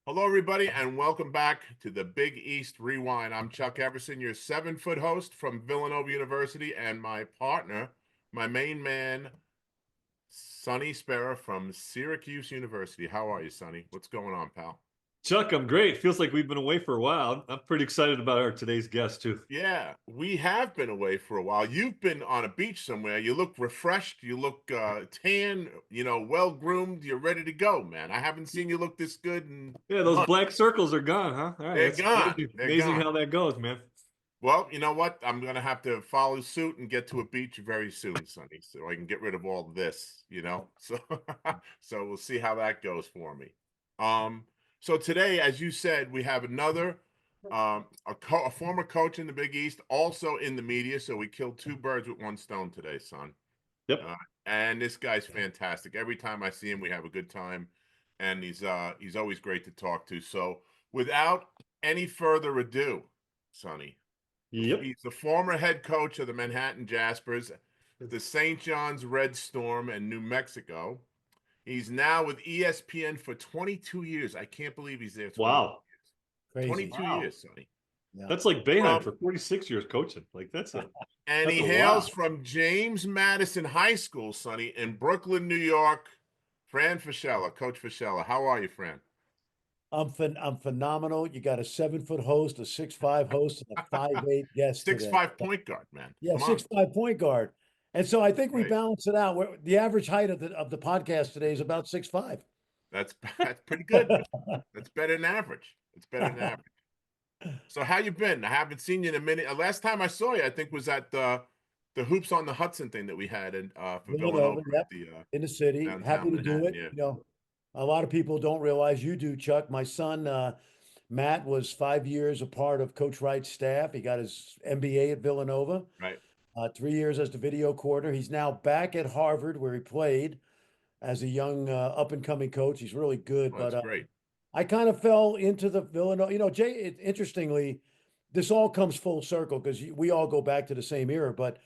Hello, everybody, and welcome back to the Big East Rewind. I'm Chuck Everson, your 7-foot host from Villanova University, and my partner, my main man, Sonny Spera from Syracuse University. How are you, Sonny? What's going on, pal? Chuck, I'm great. Feels like we've been away for a while. I'm pretty excited about our today's guest too. Yeah, we have been away for a while. You've been on a beach somewhere. You look refreshed. You look tan, well groomed. You're ready to go, man. I haven't seen you look this good in Yeah, those months. black circles are gone, huh? All right, They're that's gone. amazing, They're amazing gone. how that goes, man. Well, you know what? I'm gonna have to follow suit and get to a beach very soon, Sonny, so I can get rid of all this. So so we'll see how that goes for me. Um, so today, as you said, we have another a former coach in the Big East, also in the media. So we killed two birds with one stone today, son. Yep. Uh, and this guy's fantastic. Every time I see him, we have a good time, and he's always great to talk to. So without any further ado, Sonny. Yep. He's the former head coach of the Manhattan Jaspers, the St. John's Red Storm, and New Mexico. He's now with ESPN for 22 years. I can't believe he's there 22 Wow. years. Crazy. 22 Wow. years, Sonny. Yeah. That's like Boeheim From for 46 years coaching. Like and that's he a hails wow. from James Madison High School, Sonny, in Brooklyn, New York. Fran Fraschilla, Coach Fraschilla. How are you, Fran? I'm phenomenal. You got a 7-foot host, a 6'5" host, and a 5'8" guest Six today. five point guard, man. Yeah, Come on. 6'5" point guard. And so I think we Right. balance it out. The average height of the podcast today is about 6'5". That's pretty good. That's better than average. It's better than average. So how you been? I haven't seen you in a minute. Last time I saw you, I think was at the Hoops on the Hudson thing that we had in for Villanova Villanova, at yep, the in the city. Happy downtown to do Manhattan. it. Yeah. A lot of people don't realize you do, Chuck. My son, Matt, was 5 years a part of Coach Wright's staff. He got his MBA at Villanova. Right. 3 years as the video coordinator. He's now back at Harvard, where he played as a young up and coming coach. He's really good, Well, but that's great. I kind of fell into the Villanova. Jay. Interestingly, this all comes full circle because we all go back to the same era. But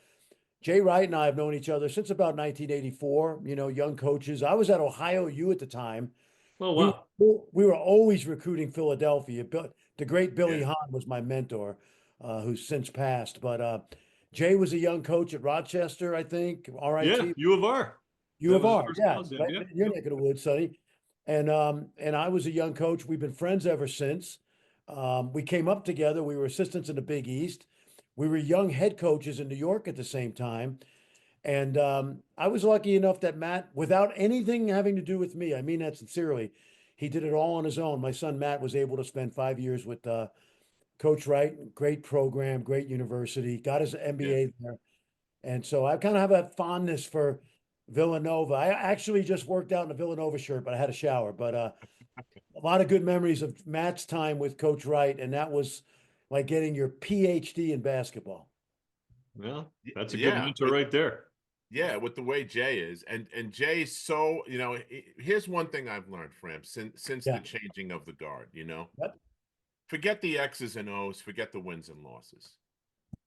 Jay Wright and I have known each other since about 1984. Young coaches. I was at Ohio U at the time. Oh We wow. we were always recruiting Philadelphia. The great Billy Yeah. Hahn was my mentor, who's since passed. But Jay was a young coach at Rochester, I think. Yeah, RIT, U of R. U That of was his R, first yeah, college name. right Yeah. in your Yep. neck of the woods, Sonny. And I was a young coach. We've been friends ever since. We came up together. We were assistants in the Big East. We were young head coaches in New York at the same time. And I was lucky enough that Matt, without anything having to do with me, I mean that sincerely, he did it all on his own. My son Matt was able to spend 5 years with Coach Wright. Great program, great university. Got his Yeah. MBA there. And so I kind of have a fondness for Villanova. I actually just worked out in a Villanova shirt, but I had a shower. But a lot of good memories of Matt's time with Coach Wright, and that was like getting your PhD in basketball. Well, that's a good Yeah. mentor right there. Yeah, with the way Jay is, and Jay's so here's one thing I've learned from him since the Yeah. changing of the guard. Yep. Forget the X's and O's, forget the wins and losses.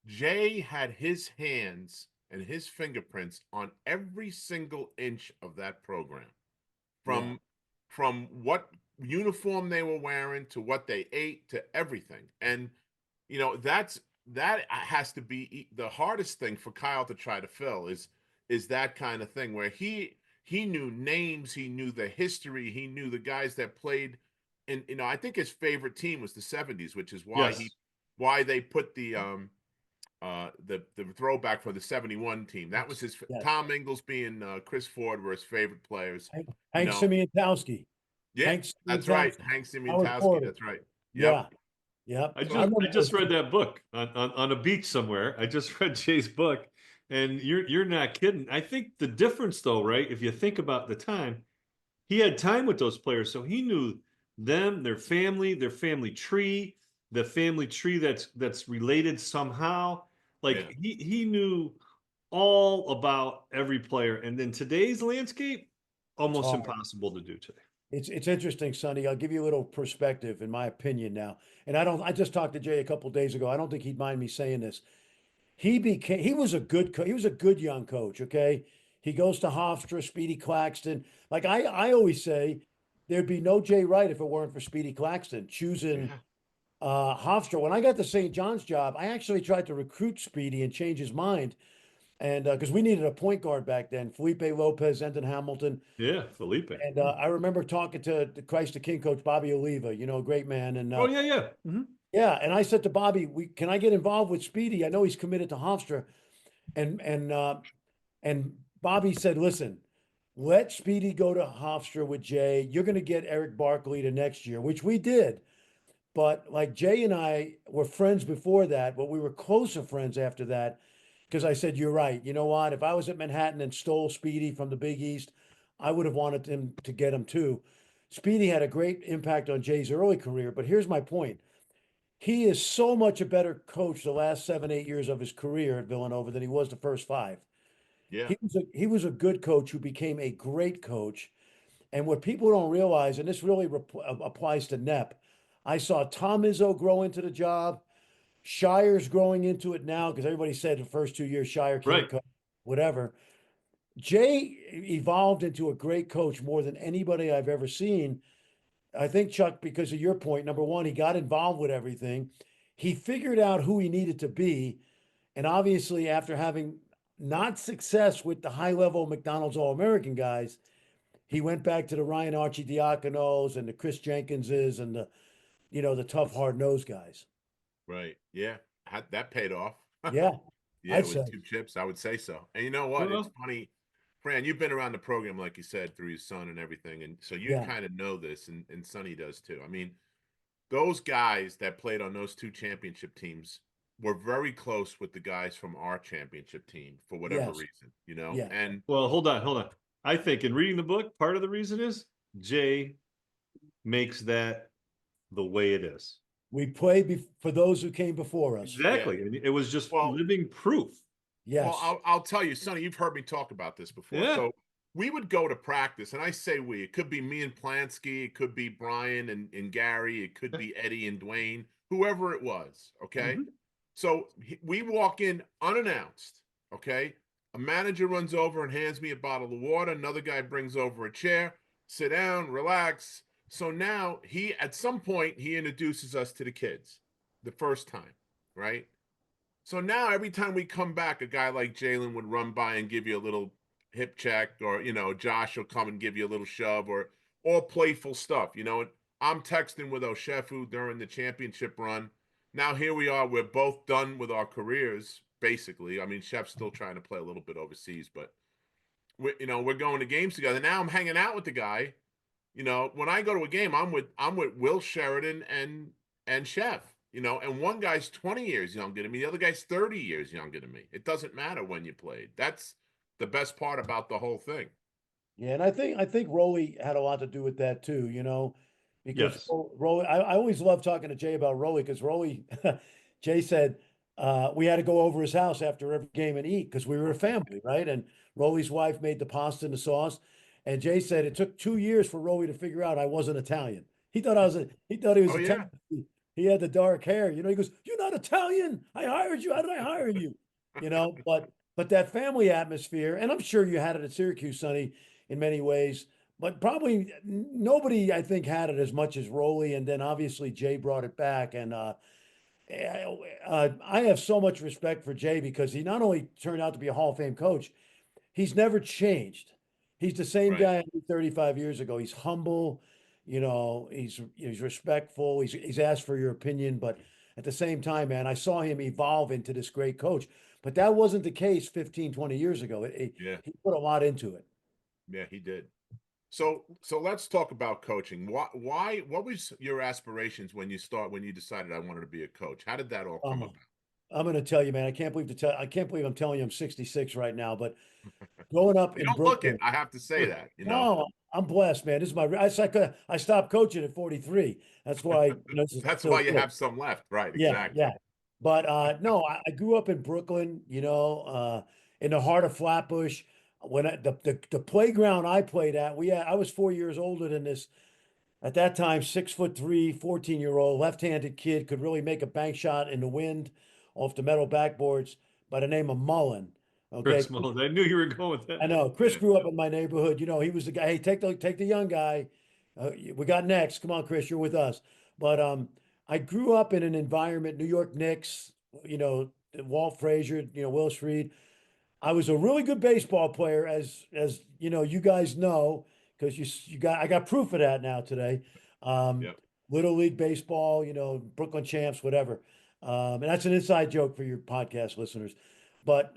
Jay had his hands and his fingerprints on every single inch of that program, Yeah. from from what uniform they were wearing to what they ate to everything. And that has to be the hardest thing for Kyle to try to fill is that kind of thing where he knew names, he knew the history, he knew the guys that played. And I think his favorite team was the 70s, which is Yes. why they put the throwback for the 71 team. That was his Yes. Tom Ingles being Chris Ford were his favorite players. You Hank know, Simientowski. yeah, Hank that's right. Simientowski. Hank Howard Simientowski, Porter. that's right. Yep. Yeah. Yeah. I I just I remember just read that book on a beach somewhere. I just read Jay's book, and you're not kidding. I think the difference though, right? If you think about the time, he had time with those players, so he knew them, their family tree, the family tree that's related somehow. Yeah. Like he knew all about every player. And then today's landscape, it's almost hard. impossible to do today. It's interesting, Sonny. I'll give you a little perspective, in my opinion now. And I just talked to Jay a couple days ago. I don't think he'd mind me saying this. He was a he was a good young coach, okay? He goes to Hofstra, Speedy Claxton. Like I always say, there'd be no Jay Wright if it weren't for Speedy Claxton choosing Yeah. Hofstra. When I got the St. John's job, I actually tried to recruit Speedy and change his mind. And because we needed a point guard back then, Felipe Lopez, Enton Hamilton. Yeah, Felipe. And I remember talking to the Christ the King coach, Bobby Oliva, a great man. And Oh yeah, yeah. Mhm. yeah, and I said to Bobby, can I get involved with Speedy? I know he's committed to Hofstra. And and Bobby said, listen, let Speedy go to Hofstra with Jay. You're going to get Eric Barkley to next year, which we did. But like Jay and I were friends before that, but we were closer friends after that because I said, you're right. You know what? If I was at Manhattan and stole Speedy from the Big East, I would have wanted him to get him too. Speedy had a great impact on Jay's early career, but here's my point. He is so much a better coach the last 7, 8 years of his career at Villanova than he was the first five. Yeah. He was a good coach who became a great coach. And what people don't realize, and this really applies to Nep, I saw Tom Izzo grow into the job. Shire's growing into it now because everybody said the first 2 years Shire can't Right. coach, whatever. Jay evolved into a great coach more than anybody I've ever seen. I think, Chuck, because of your point, number one, he got involved with everything. He figured out who he needed to be. And obviously, after having not success with the high level McDonald's All American guys, he went back to the Ryan Archidiakonos and the Chris Jenkinses and the tough, hard nosed guys. Right. Yeah. That paid off. Yeah, Yeah, I'd with say. 2 chips, I would say so. And you know what? It's Well, funny, Fran, you've been around the program, like you said, through your son and everything. And so you Yeah, kind of know this, and Sonny does too. I mean, those guys that played on those 2 championship teams were very close with the guys from our championship team for whatever yes, reason. yeah. And well, hold on, hold on. I think in reading the book, part of the reason is Jay makes that the way it is. We play for those who came before us. yeah, Exactly. And it was just well, living proof. Well, Yes. I'll tell you, Sonny, you've heard me talk about this before. Yeah. So we would go to practice, and I say we, it could be me and Plansky, it could be Brian and Gary, it could be Eddie and Dwayne, whoever it was. Okay. Mhm. So we walk in unannounced. Okay. A manager runs over and hands me a bottle of water. Another guy brings over a chair, sit down, relax. So now at some point, he introduces us to the kids the first time, right? So now every time we come back, a guy like Jalen would run by and give you a little hip check, or Josh will come and give you a little shove, or all playful stuff. I'm texting with Oshefu during the championship run. Now here we are, we're both done with our careers, basically. I mean, Chef's still trying to play a little bit overseas, but we're going to games together. Now I'm hanging out with the guy. When I go to a game, I'm with Will Sheridan and Chef. And one guy's 20 years younger than me, the other guy's 30 years younger than me. It doesn't matter when you played. That's the best part about the whole thing. Yeah, and I think Rolly had a lot to do with that too, because Yes. Rolly, I always love talking to Jay about Rolly because Rolly, Jay said we had to go over his house after every game and eat because we were a family, right? And Rolly's wife made the pasta and the sauce, and Jay said it took 2 years for Rolly to figure out I wasn't Italian. He thought he was Oh yeah. Italian. He had the dark hair, He goes, "You're not Italian. I hired you. How did I hire you?" But that family atmosphere, and I'm sure you had it at Syracuse, Sonny, in many ways, but probably nobody, I think, had it as much as Rolly. And then obviously Jay brought it back. And I have so much respect for Jay because he not only turned out to be a Hall of Fame coach, he's never changed. He's the same Right. guy I knew 35 years ago. He's humble, he's respectful. He's asked for your opinion, but at the same time, man, I saw him evolve into this great coach. But that wasn't the case 15, 20 years ago. Yeah. He put a lot into it. Yeah, he did. So let's talk about coaching. What was your aspirations when you decided I wanted to be a coach? How did that all come Oh, about? I'm going to tell you, man. I can't believe I'm telling you I'm 66 right now. But growing up You in don't look it, Brooklyn, I have to say that. no, I'm blessed, man. This is I stopped coaching at 43. That's why this is That's still why you good. have some left, right? Yeah, Exactly. yeah. But no, I grew up in Brooklyn, in the heart of Flatbush. When the playground I played at, I was 4 years older than this at that time, 6'3", 14-year-old left-handed kid could really make a bank shot in the wind off the metal backboards by the name of Mullen. Okay. Chris Mullins. I knew you were going with I that. know Chris Yeah. grew up in my neighborhood. He was the guy. Hey, take the young guy. We got next. Come on, Chris, you're with us. But I grew up in an environment, New York Knicks, you know, Walt Frazier, you know, Willis Reed. I was a really good baseball player, as you know, you guys know, because you got I got proof of that now today. Um, Yep. Little League baseball, you know, Brooklyn champs, whatever. And that's an inside joke for your podcast listeners. But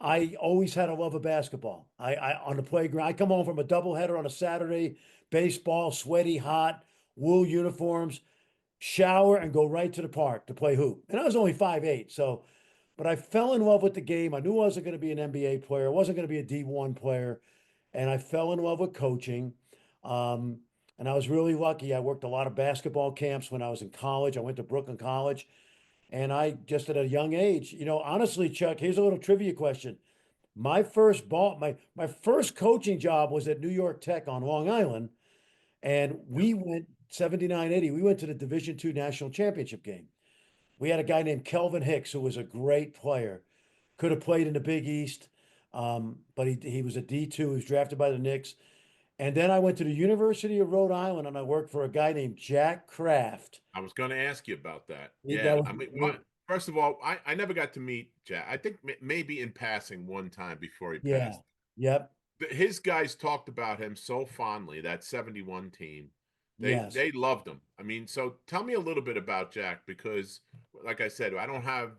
I always had a love of basketball. I on the playground. I come home from a doubleheader on a Saturday, baseball, sweaty, hot, wool uniforms, shower, and go right to the park to play hoop. And I was only 5'8", so but I fell in love with the game. I knew I wasn't going to be an NBA player. I wasn't going to be a D1 player. And I fell in love with coaching. Um, and I was really lucky. I worked a lot of basketball camps when I was in college. I went to Brooklyn College. And I just at a young age, you know, honestly, Chuck, here's a little trivia question. My first coaching job was at New York Tech on Long Island. And Yep. we went 79-80. We went to the Division II national championship game. We had a guy named Kelvin Hicks who was a great player. Could have played in the Big East, but he was a D2. He was drafted by the Knicks. And then I went to the University of Rhode Island and I worked for a guy named Jack Kraft. I was going to ask you about that. That Yeah, was I mean, what? First of all, I never got to meet Jack. I think maybe in passing one time before he yeah, passed. yep, But his guys talked about him so fondly. That '71 team, yes, they loved him. I mean, so tell me a little bit about Jack because, like I said, I don't have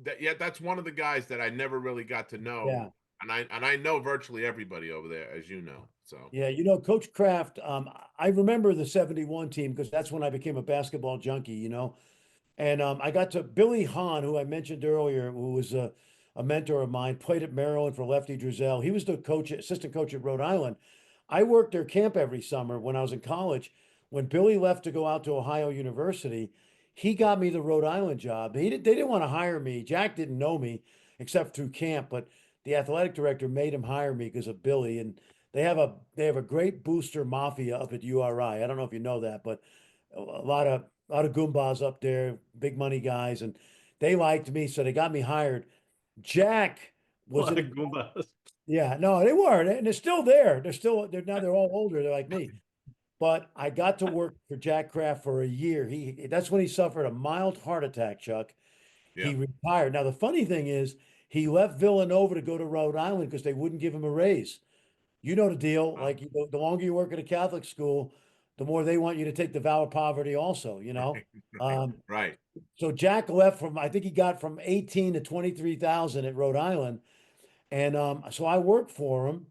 that yet. That's one of the guys that I never really got to know, yeah. and I know virtually everybody over there, as you know. So Yeah, you know, Coach Kraft, I remember the 71 team because that's when I became a basketball junkie, you know. And I got to Billy Hahn, who I mentioned earlier, who was a mentor of mine, played at Maryland for Lefty Drizel. He was the coach, assistant coach at Rhode Island. I worked their camp every summer when I was in college. When Billy left to go out to Ohio University, he got me the Rhode Island job. They didn't want to hire me. Jack didn't know me except through camp, but the athletic director made him hire me because of Billy. And they have a great booster mafia up at URI. I don't know if you know that, but a lot of goombas up there, big money guys, and they liked me, so they got me hired. Jack A was lot in of a Goombas. yeah, no, they weren't, and they're still there. They're all older. They're like me. But I got to work for Jack Kraft for a year. That's when he suffered a mild heart attack, Chuck. yeah, He retired. Now the funny thing is, he left Villanova to go to Rhode Island because they wouldn't give him a raise. You know the deal. wow. Like the longer you work at a Catholic school, the more they want you to take the vow of poverty. Also, you know. Right, right, So Jack left from I think he got from 18 to 23,000 at Rhode Island, and so I worked for him,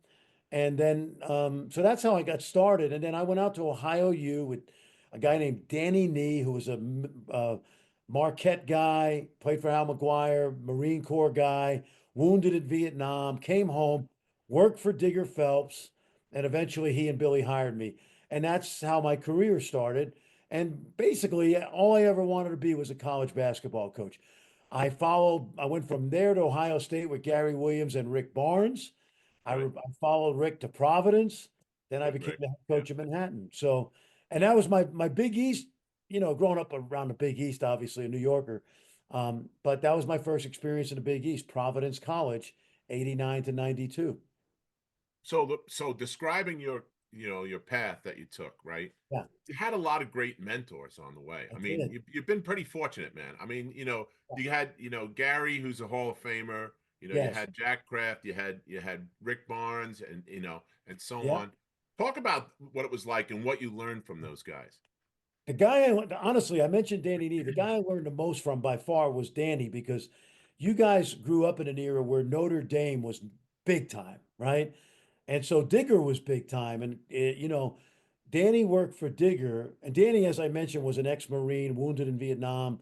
and then so that's how I got started. And then I went out to Ohio U with a guy named Danny Nee, who was a Marquette guy, played for Al McGuire, Marine Corps guy, wounded in Vietnam, came home, worked for Digger Phelps, and eventually he and Billy hired me. And that's how my career started. And basically, all I ever wanted to be was a college basketball coach. I went from there to Ohio State with Gary Williams and Rick Barnes. right. I followed Rick to Providence. Then I Good, became Rick. the head Yeah. coach of Manhattan. So, and that was my Big East, you know, growing up around the Big East, obviously a New Yorker. But that was my first experience in the Big East, Providence College, 89 to 92. So describing your path that you took, right? Yeah, You had a lot of great mentors on the way. I I mean, did. you've been pretty fortunate, man. I mean, you had, Gary, who's a Hall of Famer. You Yes. had Jack Kraft, you had Rick Barnes, and and so Yeah. on. Talk about what it was like and what you learned from those guys. Honestly, I mentioned Danny Nee. The guy I learned the most from by far was Danny because you guys grew up in an era where Notre Dame was big time, right? And so Digger was big time. And, Danny worked for Digger. And Danny, as I mentioned, was an ex Marine wounded in Vietnam.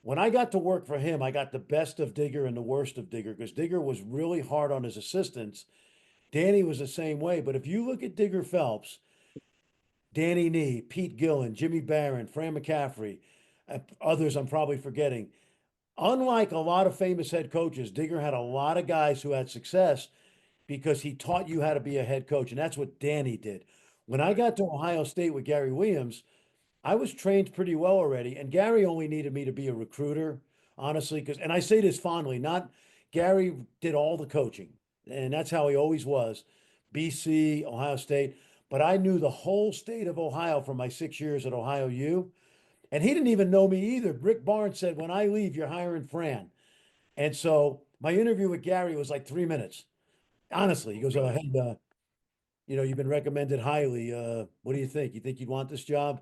When I got to work for him, I got the best of Digger and the worst of Digger because Digger was really hard on his assistants. Danny was the same way. But if you look at Digger Phelps, Danny Nee, Pete Gillen, Jimmy Barron, Fran McCaffrey, others I'm probably forgetting. Unlike a lot of famous head coaches, Digger had a lot of guys who had success because he taught you how to be a head coach. And that's what Danny did. When I Right. got to Ohio State with Gary Williams, I was trained pretty well already. And Gary only needed me to be a recruiter, honestly, and I say this fondly, not Gary did all the coaching. And that's how he always was. BC, Ohio State. but I knew the whole state of Ohio from my 6 years at Ohio U. And he didn't even know me either. Rick Barnes said, when I leave, you're hiring Fran. And so my interview with Gary was like 3 minutes. Honestly, he goes, Really? hey, you've been recommended highly. What do you think? You think you'd want this job?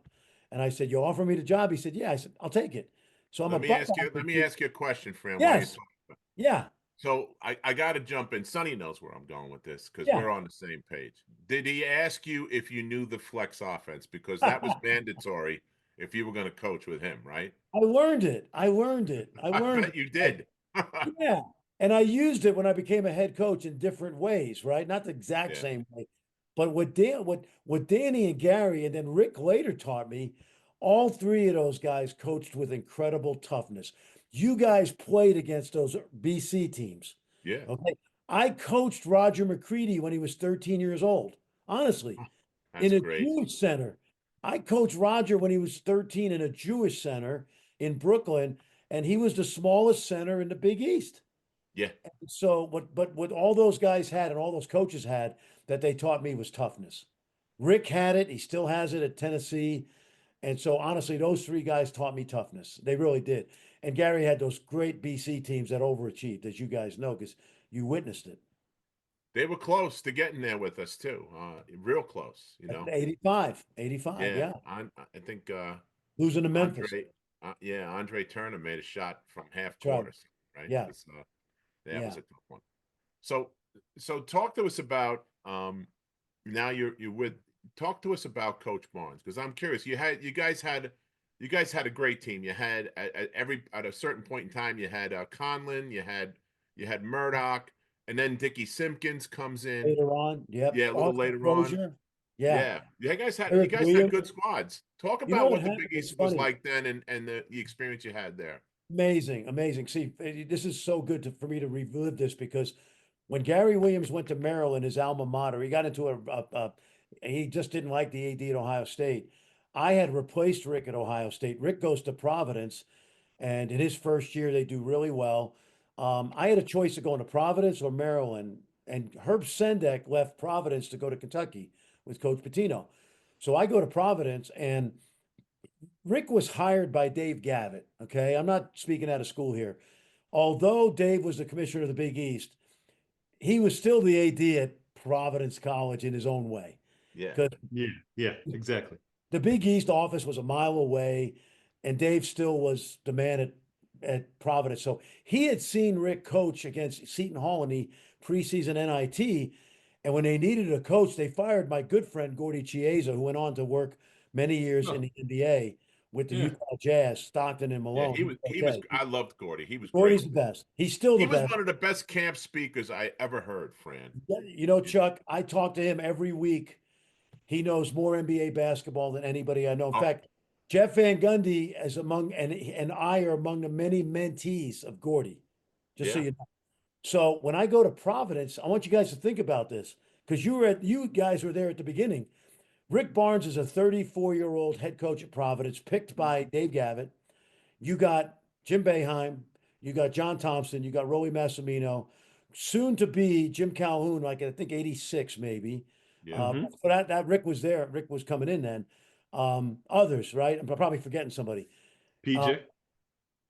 And I said, you offer me the job? He said, yeah. I said, I'll take it. So I'm a Buckeye. Let me ask you a question, Fran, while you're Yes. talking. Yeah. So I got to jump in. Sonny knows where I'm going with this because Yeah. we're on the same page. Did he ask you if you knew the flex offense? Because that was mandatory if you were going to coach with him, right? I learned it. I learned it. I I learned bet it. you did. Yeah. And I used it when I became a head coach in different ways, right? Not the exact Yeah. same way. But what Danny and Gary and then Rick later taught me, all three of those guys coached with incredible toughness. You guys played against those BC teams. Yeah. Okay. I coached Roger McCready when he was 13 years old. Honestly, That's in a great. Jewish center. I coached Roger when he was 13 in a Jewish center in Brooklyn, and he was the smallest center in the Big East. Yeah. So, what all those guys had and all those coaches had that they taught me was toughness. Rick had it; he still has it at Tennessee. And so, honestly, those three guys taught me toughness. They really did. And Gary had those great BC teams that overachieved, as you guys know, because you witnessed it. They were close to getting there with us too. Real close, you know. 85, Yeah. yeah. I think Losing to Memphis. Andre Turner made a shot from half That's right. court, right? Yeah, That was yeah. a tough one. So talk to us about now you're with talk to us about Coach Barnes because I'm curious. You guys had a great team. You had at a certain point in time you had Conlon, you had Murdoch, and then Dickie Simpkins comes in. Later on, yep. Yeah, a little Austin later on. Crozier, yeah. Yeah, you Eric guys had Williams. good squads. Talk You know about what what the happened? Big It's East was funny. like then and the experience you had there. Amazing, amazing. See, this is so good for me to relive this because when Gary Williams went to Maryland, his alma mater, he got into he just didn't like the AD at Ohio State. I had replaced Rick at Ohio State. Rick goes to Providence, and in his first year, they do really well. I had a choice of going to Providence or Maryland, and Herb Sendek left Providence to go to Kentucky with Coach Pitino. So I go to Providence, and Rick was hired by Dave Gavitt. Okay. I'm not speaking out of school here. Although Dave was the commissioner of the Big East, he was still the AD at Providence College in his own way. Yeah. Because Yeah, exactly. the Big East office was a mile away, and Dave still was the man at Providence. So he had seen Rick coach against Seton Hall in the preseason NIT. And when they needed a coach, they fired my good friend Gordy Chiesa, who went on to work many years in Oh, the NBA with the yeah. Utah Jazz, Stockton and Yeah, Malone. He was he was okay. I loved Gordy. He was great. Gordy's the best. He's still He the was best. one of the best camp speakers I ever heard, Fran. You know, Chuck, I talk to him every week. He knows more NBA basketball than anybody I know. In Oh, fact, Jeff Van Gundy is among and I are among the many mentees of Gordy. Just so yeah. you know. So when I go to Providence, I want you guys to think about this because you guys were there at the beginning. Rick Barnes is a 34-year-old head coach at Providence, picked by Dave Gavitt. You got Jim Boeheim, you got John Thompson, you got Rolly Massimino, soon to be Jim Calhoun, like I think 86 maybe. Yeah. For that Rick was there. Rick was coming in then. Others, right? I'm probably forgetting somebody. Uh, PJ.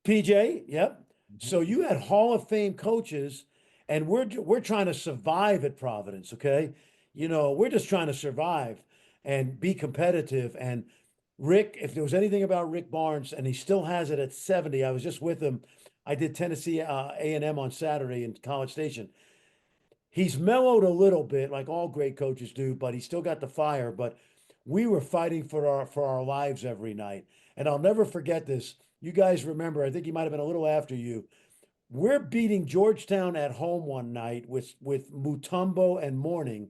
PJ, yep. Mhm. So you had Hall of Fame coaches, and we're trying to survive at Providence, okay? You know, we're just trying to survive and be competitive. And Rick, if there was anything about Rick Barnes, and he still has it at 70, I was just with him. I did Tennessee A&M on Saturday in College Station. He's mellowed a little bit, like all great coaches do, but he's still got the fire. But we were fighting for our lives every night. And I'll never forget this. You guys remember, I think he might have been a little after you. We're beating Georgetown at home one night with Mutombo and Morning,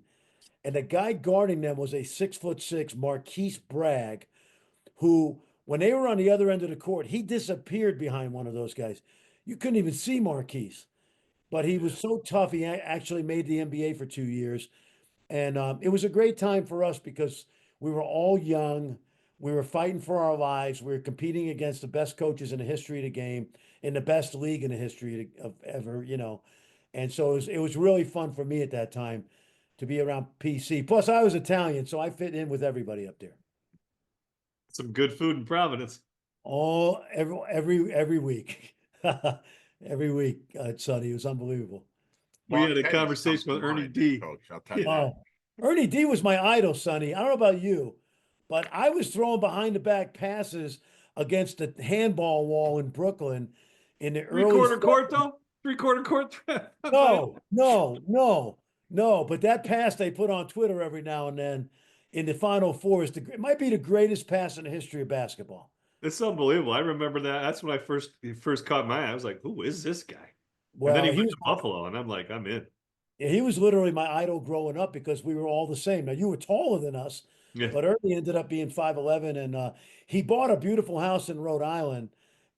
and the guy guarding them was a 6'6" Marquise Bragg, who, when they were on the other end of the court, he disappeared behind one of those guys. You couldn't even see Marquise, but he Yeah. was so tough. He actually made the NBA for 2 years. And it was a great time for us because we were all young. We were fighting for our lives. We were competing against the best coaches in the history of the game, in the best league in the history of ever, you know. And so it was really fun for me at that time. to be around PC. Plus, I was Italian, so I fit in with everybody up there. Some good food in Providence. Oh, every week, every week, Sonny. It was unbelievable. We had a Marquette's comes conversation to with Ernie mind, D. Coach. I'll tell you Yeah. that. Oh, Ernie D was my idol, Sonny. I don't know about you, but I was throwing behind the back passes against the handball wall in Brooklyn in the early. Three-quarter court, though? Three-quarter court? No. But that pass they put on Twitter every now and then in the Final Four it might be the greatest pass in the history of basketball. It's unbelievable. I remember that. That's when he first caught my eye. I was like, who is this guy? Well, and then he he went was to Buffalo, and I'm like, I'm in. he was literally my idol growing up because we were all the same. Now you were taller than us, Yeah. but Ernie ended up being 5'11", and he bought a beautiful house in Rhode Island.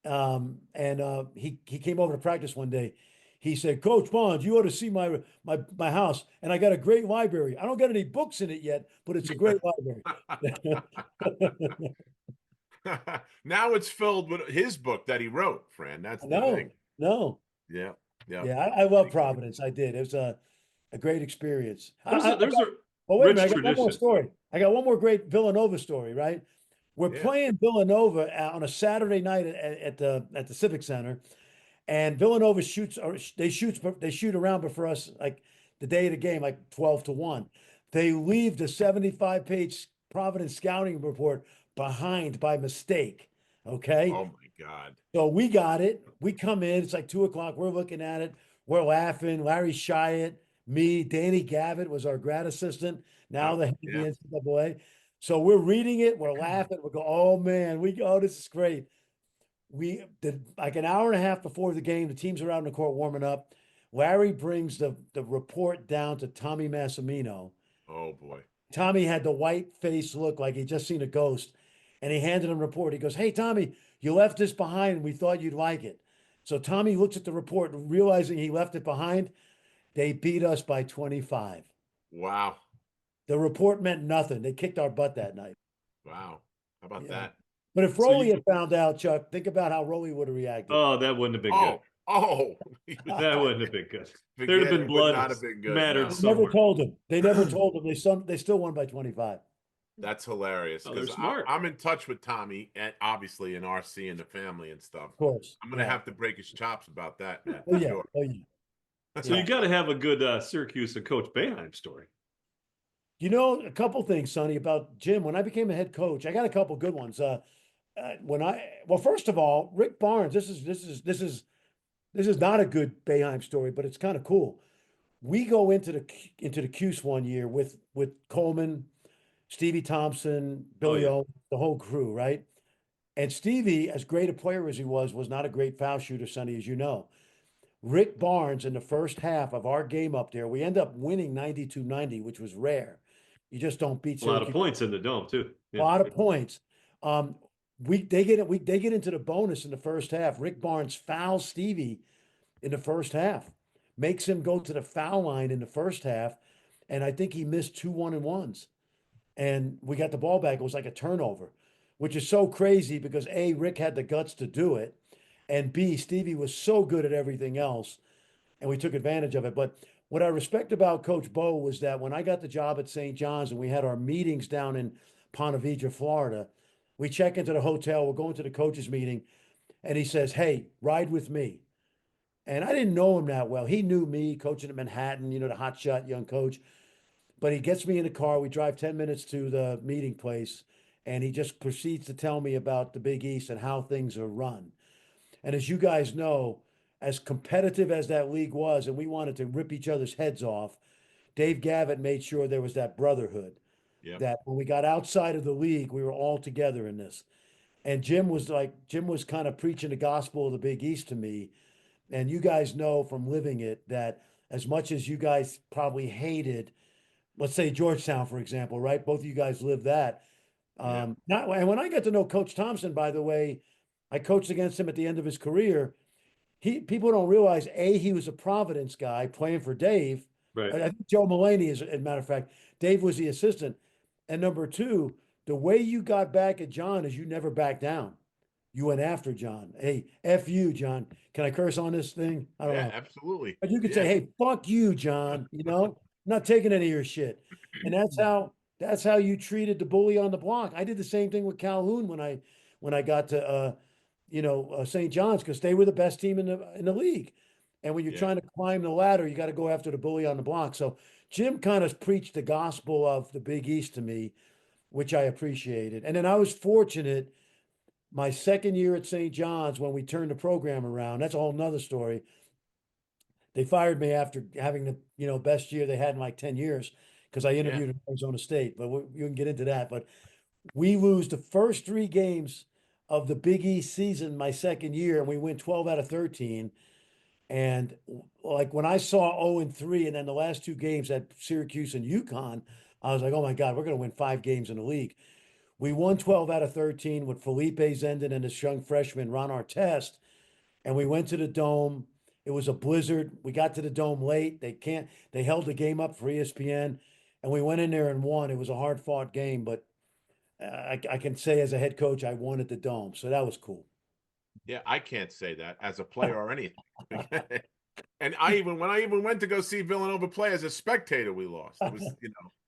He came over to practice one day. He said, "Coach Bonds, you ought to see my house, and I got a great library. I don't got any books in it yet, but it's a great library." Now it's filled with his book that he wrote, Fran. That's the No, thing. no, Yeah, yeah. yeah, I love Providence. I did. It was a great experience. There's a Oh, wait a rich minute. I got one more tradition. story. I got one more great Villanova story, right? We're Yeah. playing Villanova on a Saturday night at the Civic Center, and Villanova they shoot around, but for us, like the day of the game, like 12-1. They leave the 75-page Providence scouting report behind by mistake. Okay. Oh my God. So we got it. We come in. It's like 2 o'clock. We're looking at it. We're laughing. Larry Shyatt, me, Danny Gavitt was our grad assistant. Now the head of the NCAA. So we're reading it. We're laughing. We go, oh man, this is great. We did like an hour and a half before the game. The teams are out in the court warming up. Larry brings the report down to Tommy Massimino. Oh boy. Tommy had the white face look like he'd just seen a ghost. And he handed him a report. He goes, "Hey, Tommy, you left this behind and we thought you'd like it." So Tommy looks at the report, realizing he left it behind. They beat us by 25. Wow. The report meant nothing. They kicked our butt that night. Wow. How about Yeah. that? But if So Rolly had found out, Chuck, think about how Rolly would have reacted. Oh, that wouldn't have been Oh, That wouldn't have been good. There'd Forget have been it. Would blood not have been good, mattered no. They never somewhere. told him. They never told him. They still won by 25. That's hilarious Oh, they're because smart. I'm in touch with Tommy and obviously in RC and the family and stuff. Of course. I'm gonna Yeah. have to break his chops about that, man. Oh for yeah. sure. Oh yeah. So you got to have a good Syracuse and Coach Boeheim story. You know, a couple things, Sonny, about Jim. When I became a head coach, I got a couple good ones. First of all, Rick Barnes. This is not a good Boeheim story, but it's kind of cool. We go into the Cuse one year with Coleman, Stevie Thompson, Billy yeah. O, the whole crew, right? And Stevie, as great a player as he was not a great foul shooter, Sonny, as you know. Rick Barnes in the first half of our game up there, we end up winning 92-90, which was rare. You just don't beat A lot of Syracuse. points in the dome too. A lot of points. They get into the bonus in the first half. Rick Barnes fouls Stevie in the first half, makes him go to the foul line in the first half, and I think he missed 2 1-and-1s. And we got the ball back. It was like a turnover, which is so crazy because A, Rick had the guts to do it, and B, Stevie was so good at everything else, and we took advantage of it. But what I respect about Coach Bo was that when I got the job at St. John's and we had our meetings down in Ponte Vedra, Florida, we check into the hotel, we're going to the coaches meeting, and he says, "Hey, ride with me." And I didn't know him that well. He knew me coaching at Manhattan, the hotshot young coach. But he gets me in the car. We drive 10 minutes to the meeting place, and he just proceeds to tell me about the Big East and how things are run. And as you guys know, as competitive as that league was, and we wanted to rip each other's heads off, Dave Gavitt made sure there was that brotherhood. Yep. That when we got outside of the league, we were all together in this. And Jim was kind of preaching the gospel of the Big East to me. And you guys know from living it that as much as you guys probably hated, let's say Georgetown, for example, right? Both of you guys lived that. And when I got to know Coach Thompson, by the way, I coached against him at the end of his career. People don't realize, A, he was a Providence guy playing for Dave. Right. I think Joe Mulaney, as a matter of fact, Dave was the assistant. And number two, the way you got back at John is you never backed down. You went after John. Hey, F you, John. Can I curse on this thing? I don't know. Absolutely. But you could say, "Hey, fuck you, John," not taking any of your shit. And that's how you treated the bully on the block. I did the same thing with Calhoun when I got to St. John's, because they were the best team in the league. And when you're Yeah. trying to climb the ladder, you got to go after the bully on the block. So Jim kind of preached the gospel of the Big East to me, which I appreciated. And then I was fortunate my second year at St. John's when we turned the program around. That's a whole nother story. They fired me after having the best year they had in like 10 years because I Yeah. interviewed at Arizona State, but you can get into that. But we lose the first three games of the Big East season my second year, and we win 12 out of 13. And like when I saw 0-3, and then the last two games at Syracuse and UConn, I was like, oh my God, we're going to win 5 games in the league. We won 12 out of 13 with Felipe Zenden and this young freshman, Ron Artest. And we went to the Dome. It was a blizzard. We got to the Dome late. They held the game up for ESPN, and we went in there and won. It was a hard fought game, but I can say as a head coach, I won at the Dome. So that was cool. Yeah, I can't say that as a player or anything. And when I even went to go see Villanova play as a spectator, we lost. It was,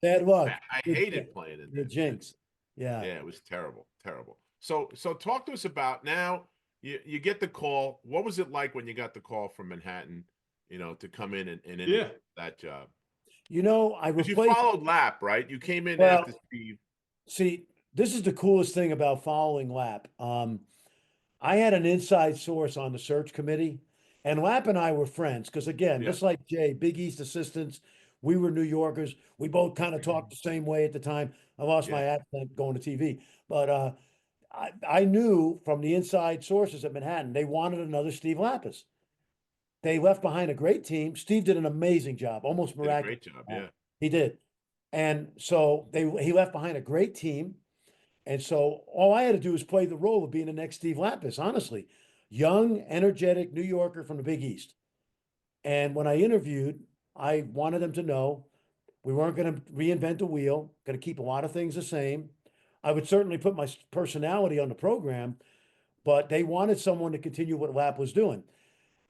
Bad luck. I hated playing in The there. jinx. Yeah. Yeah, it was terrible, terrible. So talk to us about now. You get the call. What was it like when you got the call from Manhattan, to come in and interview that job? I Because you replaced. followed Lap, right? You came in Well, after Steve. see, this is the coolest thing about following Lap. I had an inside source on the search committee, and Lap and I were friends because, again, Yeah, just like Jay, Big East assistants, we were New Yorkers. We both kind of talked the same way at the time. I lost yeah, my accent going to TV, but I knew from the inside sources at Manhattan they wanted another Steve Lapis. They left behind a great team. Steve did an amazing job, almost did a miraculous. great job. Yeah, He did, and so he left behind a great team. And so all I had to do was play the role of being the next Steve Lapis, honestly. Young, energetic New Yorker from the Big East. And when I interviewed, I wanted them to know we weren't going to reinvent the wheel, going to keep a lot of things the same. I would certainly put my personality on the program, but they wanted someone to continue what Lap was doing.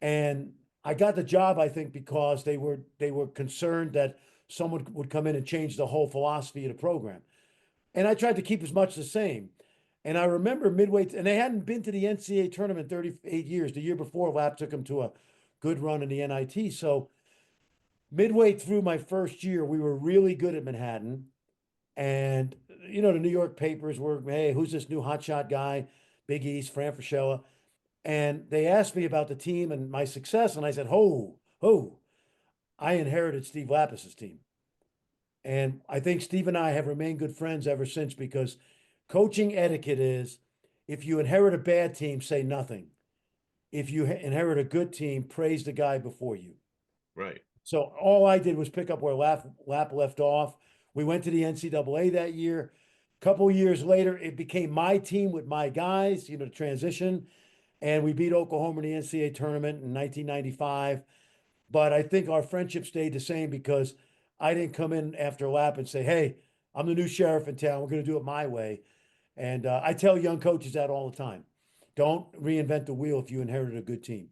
And I got the job, I think, because they were concerned that someone would come in and change the whole philosophy of the program. And I tried to keep as much the same. And I remember and they hadn't been to the NCAA tournament 38 years. The year before, Lap took them to a good run in the NIT. So midway through my first year, we were really good at Manhattan. And, the New York papers were, hey, who's this new hotshot guy? Big East, Fran Fraschilla. And they asked me about the team and my success. And I said, I inherited Steve Lappis's team. And I think Steve and I have remained good friends ever since because coaching etiquette is if you inherit a bad team, say nothing. If you inherit a good team, praise the guy before you. right. So all I did was pick up where Lap left off. We went to the NCAA that year. A couple years later, it became my team with my guys, the transition. And we beat Oklahoma in the NCAA tournament in 1995. But I think our friendship stayed the same because I didn't come in after Lap and say, hey, I'm the new sheriff in town. We're going to do it my way. And I tell young coaches that all the time. Don't reinvent the wheel if you inherited a good team.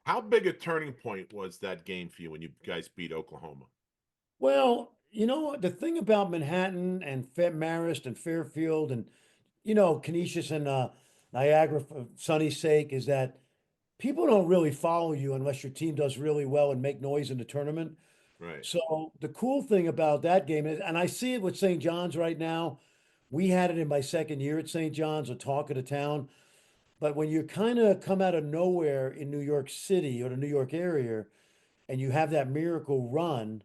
How big a turning point was that game for you when you guys beat Oklahoma? Well, the thing about Manhattan and Marist and Fairfield and, Canisius and Niagara, for Sunny's sake, is that people don't really follow you unless your team does really well and make noise in the tournament. Right. So the cool thing about that game is, and I see it with St. John's right now. We had it in my second year at St. John's, a talk of the town. But when you kind of come out of nowhere in New York City or the New York area, and you have that miracle run,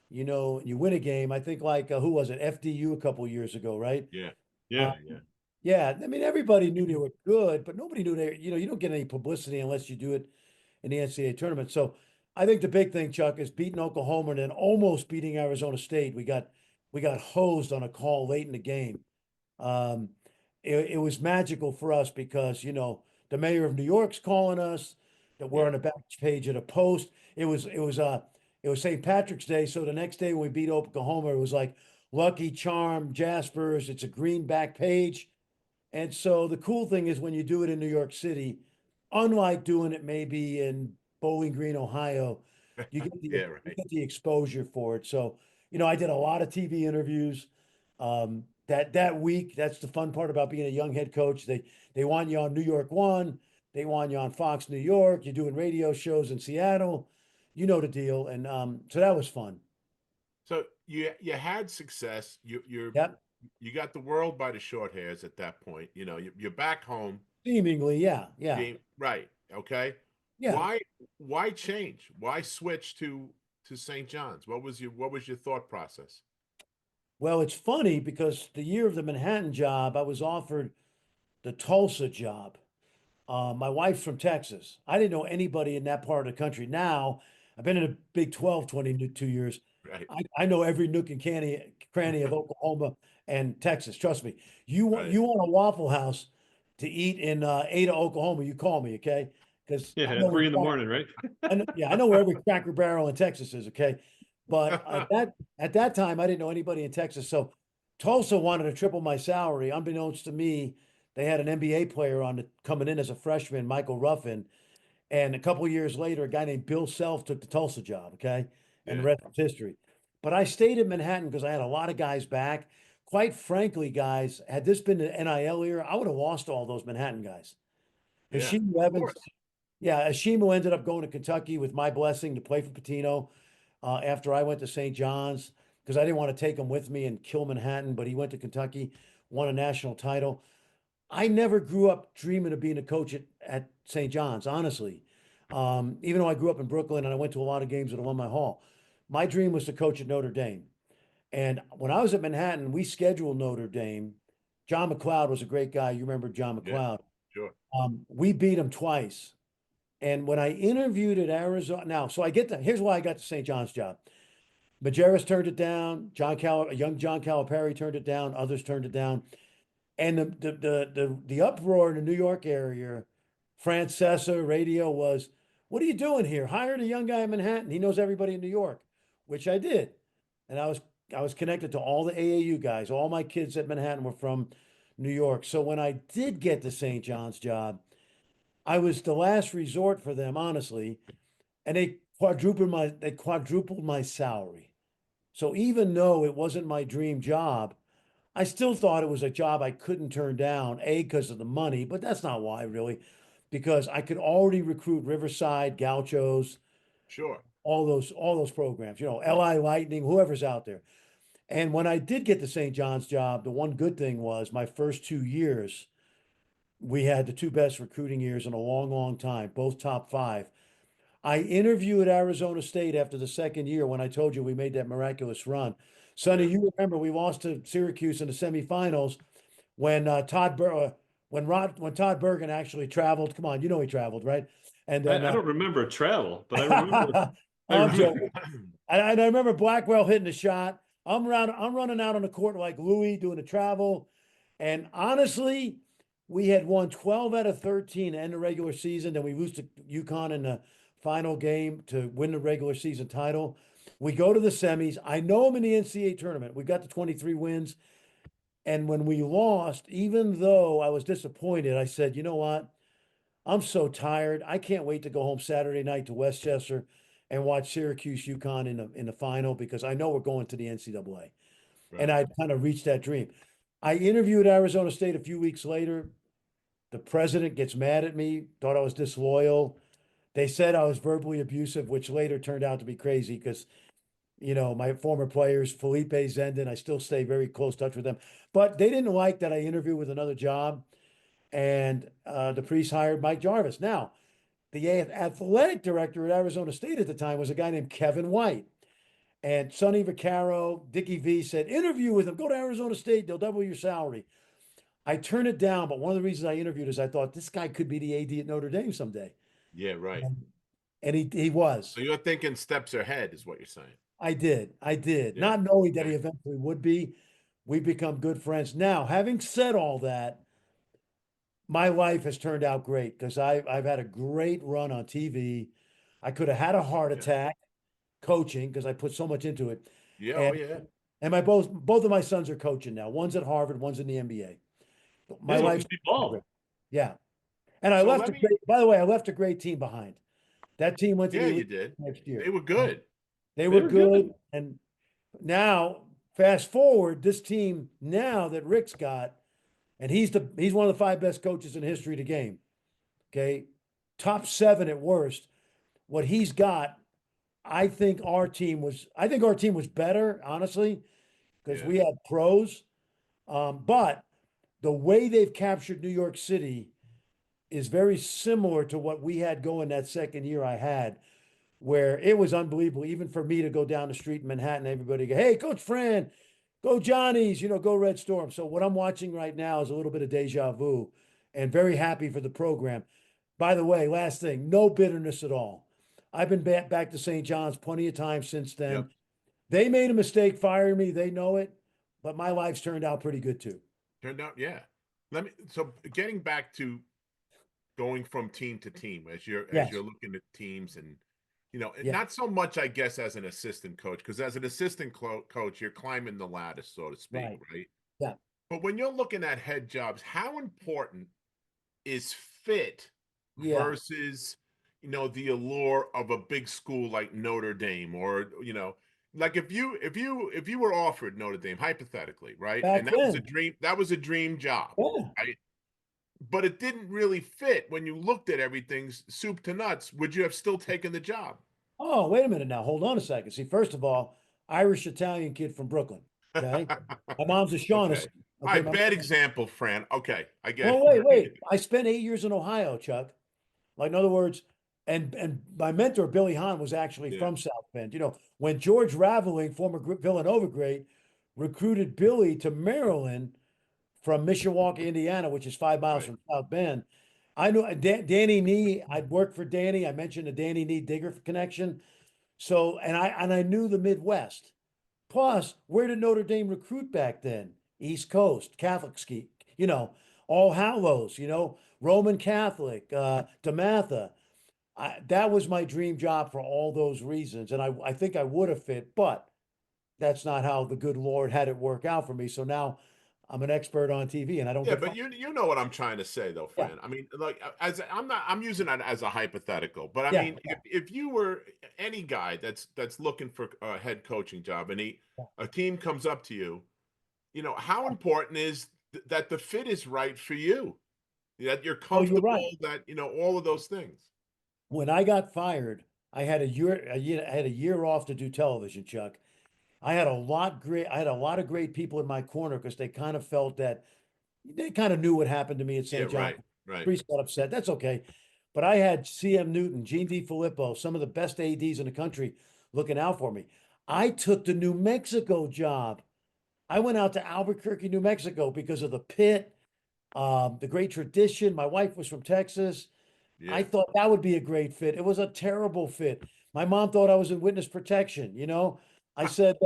you win a game. I think like who was it? FDU a couple years ago, right? Yeah. Uh, Yeah. Yeah. yeah, I mean everybody knew they were good, but nobody knew they. You don't get any publicity unless you do it in the NCAA tournament. So I think the big thing, Chuck, is beating Oklahoma and then almost beating Arizona State. We got hosed on a call late in the game. Um, it was magical for us because the mayor of New York's calling us that we're Yeah. on the back page of the Post. It was St. Patrick's Day, so the next day when we beat Oklahoma, it was like Lucky Charm, Jaspers. It's a green back page. And so the cool thing is when you do it in New York City, unlike doing it maybe in Bowling Green, Ohio, you get the Yeah. you Right. get the exposure for it. So I did a lot of TV interviews. That week, that's the fun part about being a young head coach. They want you on New York One, they want you on Fox New York. You're doing radio shows in Seattle. You know the deal, and so that was fun. So you had success. Yep, You got the world by the short hairs at that point. You're back home. seemingly, yeah, yeah, Right. Okay. yeah. Why change? Why switch to St. John's? What was your thought process? Well, it's funny because the year of the Manhattan job, I was offered the Tulsa job. My wife's from Texas. I didn't know anybody in that part of the country. Now, I've been in the Big 12 22 years. Right. I know every nook and cranny of Oklahoma and Texas. Trust me. Right. You want a Waffle House to eat in Ada, Oklahoma, you call me, okay? Because Yeah, at 3 in the morning, right? I know where every Cracker Barrel in Texas is, okay? But at that time, I didn't know anybody in Texas. So Tulsa wanted to triple my salary. Unbeknownst to me, they had an NBA player coming in as a freshman, Michael Ruffin. And a couple of years later, a guy named Bill Self took the Tulsa job, okay? And the Yeah. rest is history. But I stayed in Manhattan because I had a lot of guys back. Quite frankly, guys, had this been the NIL era, I would have lost all those Manhattan guys. Yeah. Hashim Of Evans, course. yeah, Ashimo ended up going to Kentucky with my blessing to play for Patino after I went to St. John's because I didn't want to take him with me and kill Manhattan, but he went to Kentucky, won a national title. I never grew up dreaming of being a coach at St. John's, honestly. Even though I grew up in Brooklyn and I went to a lot of games at Alumni Hall, my dream was to coach at Notre Dame. And when I was at Manhattan, we scheduled Notre Dame. John McLeod was a great guy. You remember John Yeah. McLeod? Sure. We beat him twice. And when I interviewed at Arizona, now, so I get to, here's why I got the St. John's job. Majerus turned it down. Young John Calipari turned it down. Others turned it down. And the uproar in the New York area, Francesa radio was, "What are you doing here? Hired a young guy in Manhattan. He knows everybody in New York," which I did. And I was connected to all the AAU guys. All my kids at Manhattan were from New York. So when I did get the St. John's job, I was the last resort for them, honestly. And they quadrupled my salary. So even though it wasn't my dream job, I still thought it was a job I couldn't turn down, A, because of the money, but that's not why really, because I could already recruit Riverside, Gauchos, Sure. all those programs, LI Lightning, whoever's out there. And when I did get the St. John's job, the one good thing was my first 2 years, we had the two best recruiting years in a long, long time, both top five. I interviewed at Arizona State after the second year when I told you we made that miraculous run. Sonny, Yeah. you remember we lost to Syracuse in the semifinals when when Todd Bergen actually traveled. Come on, you know he traveled, right? And I, then I don't remember travel, but I remember. I I'm remember. joking. And I remember Blackwell hitting the shot. I'm running out on the court like Louis doing the travel. And honestly, we had won 12 out of 13 to end the regular season. Then we lose to UConn in the final game to win the regular season title. We go to the semis. I know them in the NCAA tournament. We got to 23 wins. And when we lost, even though I was disappointed, I said, you know what? I'm so tired. I can't wait to go home Saturday night to Westchester and watch Syracuse UConn in the final because I know we're going to the NCAA. And Right. I kind of reached that dream. I interviewed Arizona State a few weeks later. The president gets mad at me, thought I was disloyal. They said I was verbally abusive, which later turned out to be crazy because, my former players, Felipe Zendon, I still stay very close touch with them. But they didn't like that I interviewed with another job. And the priest hired Mike Jarvis. Now, the athletic director at Arizona State at the time was a guy named Kevin White. And Sonny Vaccaro, Dickie V said, interview with him, go to Arizona State, they'll double your salary. I turned it down, but one of the reasons I interviewed is I thought this guy could be the AD at Notre Dame someday. Yeah. Right. And he was. So you're thinking steps ahead, is what you're saying. I did. Yeah. Not knowing that he Okay. eventually would be. We become good friends. Now, having said all that, my life has turned out great because I've had a great run on TV. I could have had a heart Yeah. attack coaching because I put so much into it. Yeah. Oh And yeah. and my both of my sons are coaching now. One's at Harvard, one's in the NBA. My Yeah, look life's at the ball. yeah. And I So left let a me. great, by the way, I left a great team behind. That team went to Yeah, the you Elite did. next They year. were good. They They were were good. good. And Now, fast forward, this team now that Rick's got, and he's one of the 5 best coaches in the history of the game. Okay, top 7 at worst. What he's got, I think our team was better, honestly, because Yeah. we had pros. But the way they've captured New York City is very similar to what we had going that second year I had, where it was unbelievable, even for me to go down the street in Manhattan, everybody go, "Hey, Coach Fran, go Johnnies, go Red Storm." So what I'm watching right now is a little bit of deja vu, and very happy for the program. By the way, last thing, no bitterness at all. I've been back to St. John's plenty of times since Yep. then. They made a mistake firing me. They know it, but my life's turned out pretty good too. Turned out, yeah. So getting back to going from team to team as Yes. you're looking at teams and Yeah. not so much I guess as an assistant coach, because as an assistant coach you're climbing the ladder, so to speak, Right. right? Yeah. But when you're looking at head jobs, how important is fit Yeah. versus the allure of a big school like Notre Dame, or like if you were offered Notre Dame hypothetically, right? Back And then. that was a dream job, Yeah. right? But it didn't really fit when you looked at everything soup to nuts. Would you have still taken the job? Oh, wait a minute now. Hold on a second. See, first of all, Irish Italian kid from Brooklyn. Okay. My mom's a Okay. Shaughnessy. All Okay. right, bad example, Fran. Okay, I get Well, it. wait. I spent 8 years in Ohio, Chuck. Like, in other words, and my mentor, Billy Hahn, was actually Yeah, from South Bend. When George Raveling, former Villanova great, recruited Billy to Maryland from Mishawaka, Indiana, which is 5 miles right. from South Bend. I knew Danny Nee. I'd worked for Danny. I mentioned the Danny Nee Digger connection. So, and I knew the Midwest. Plus, where did Notre Dame recruit back then? East Coast, Catholic ski, All Hallows, Roman Catholic, DeMatha. That was my dream job for all those reasons. And I think I would have fit, but that's not how the good Lord had it work out for me. So now I'm an expert on TV and I don't Yeah, get but fired. you know what I'm trying to say though, Yeah, Fran. I mean, like I'm using that as a hypothetical, but I yeah, mean, if you were any guy that's looking for a head coaching job and yeah. a team comes up to you, how important is that the fit is right for you, that you're Oh, you're comfortable, right. that all of those things. When I got fired, I had a year off to do television, Chuck. I had a lot of great people in my corner because they kind of felt that they kind of knew what happened to me at Yeah, St. John. right, right. Priest got upset. That's okay. But I had CM Newton, Gene DiFilippo, some of the best ADs in the country looking out for me. I took the New Mexico job. I went out to Albuquerque, New Mexico because of the pit, the great tradition. My wife was from Texas. I Yeah. thought that would be a great fit. It was a terrible fit. My mom thought I was in witness protection. I said,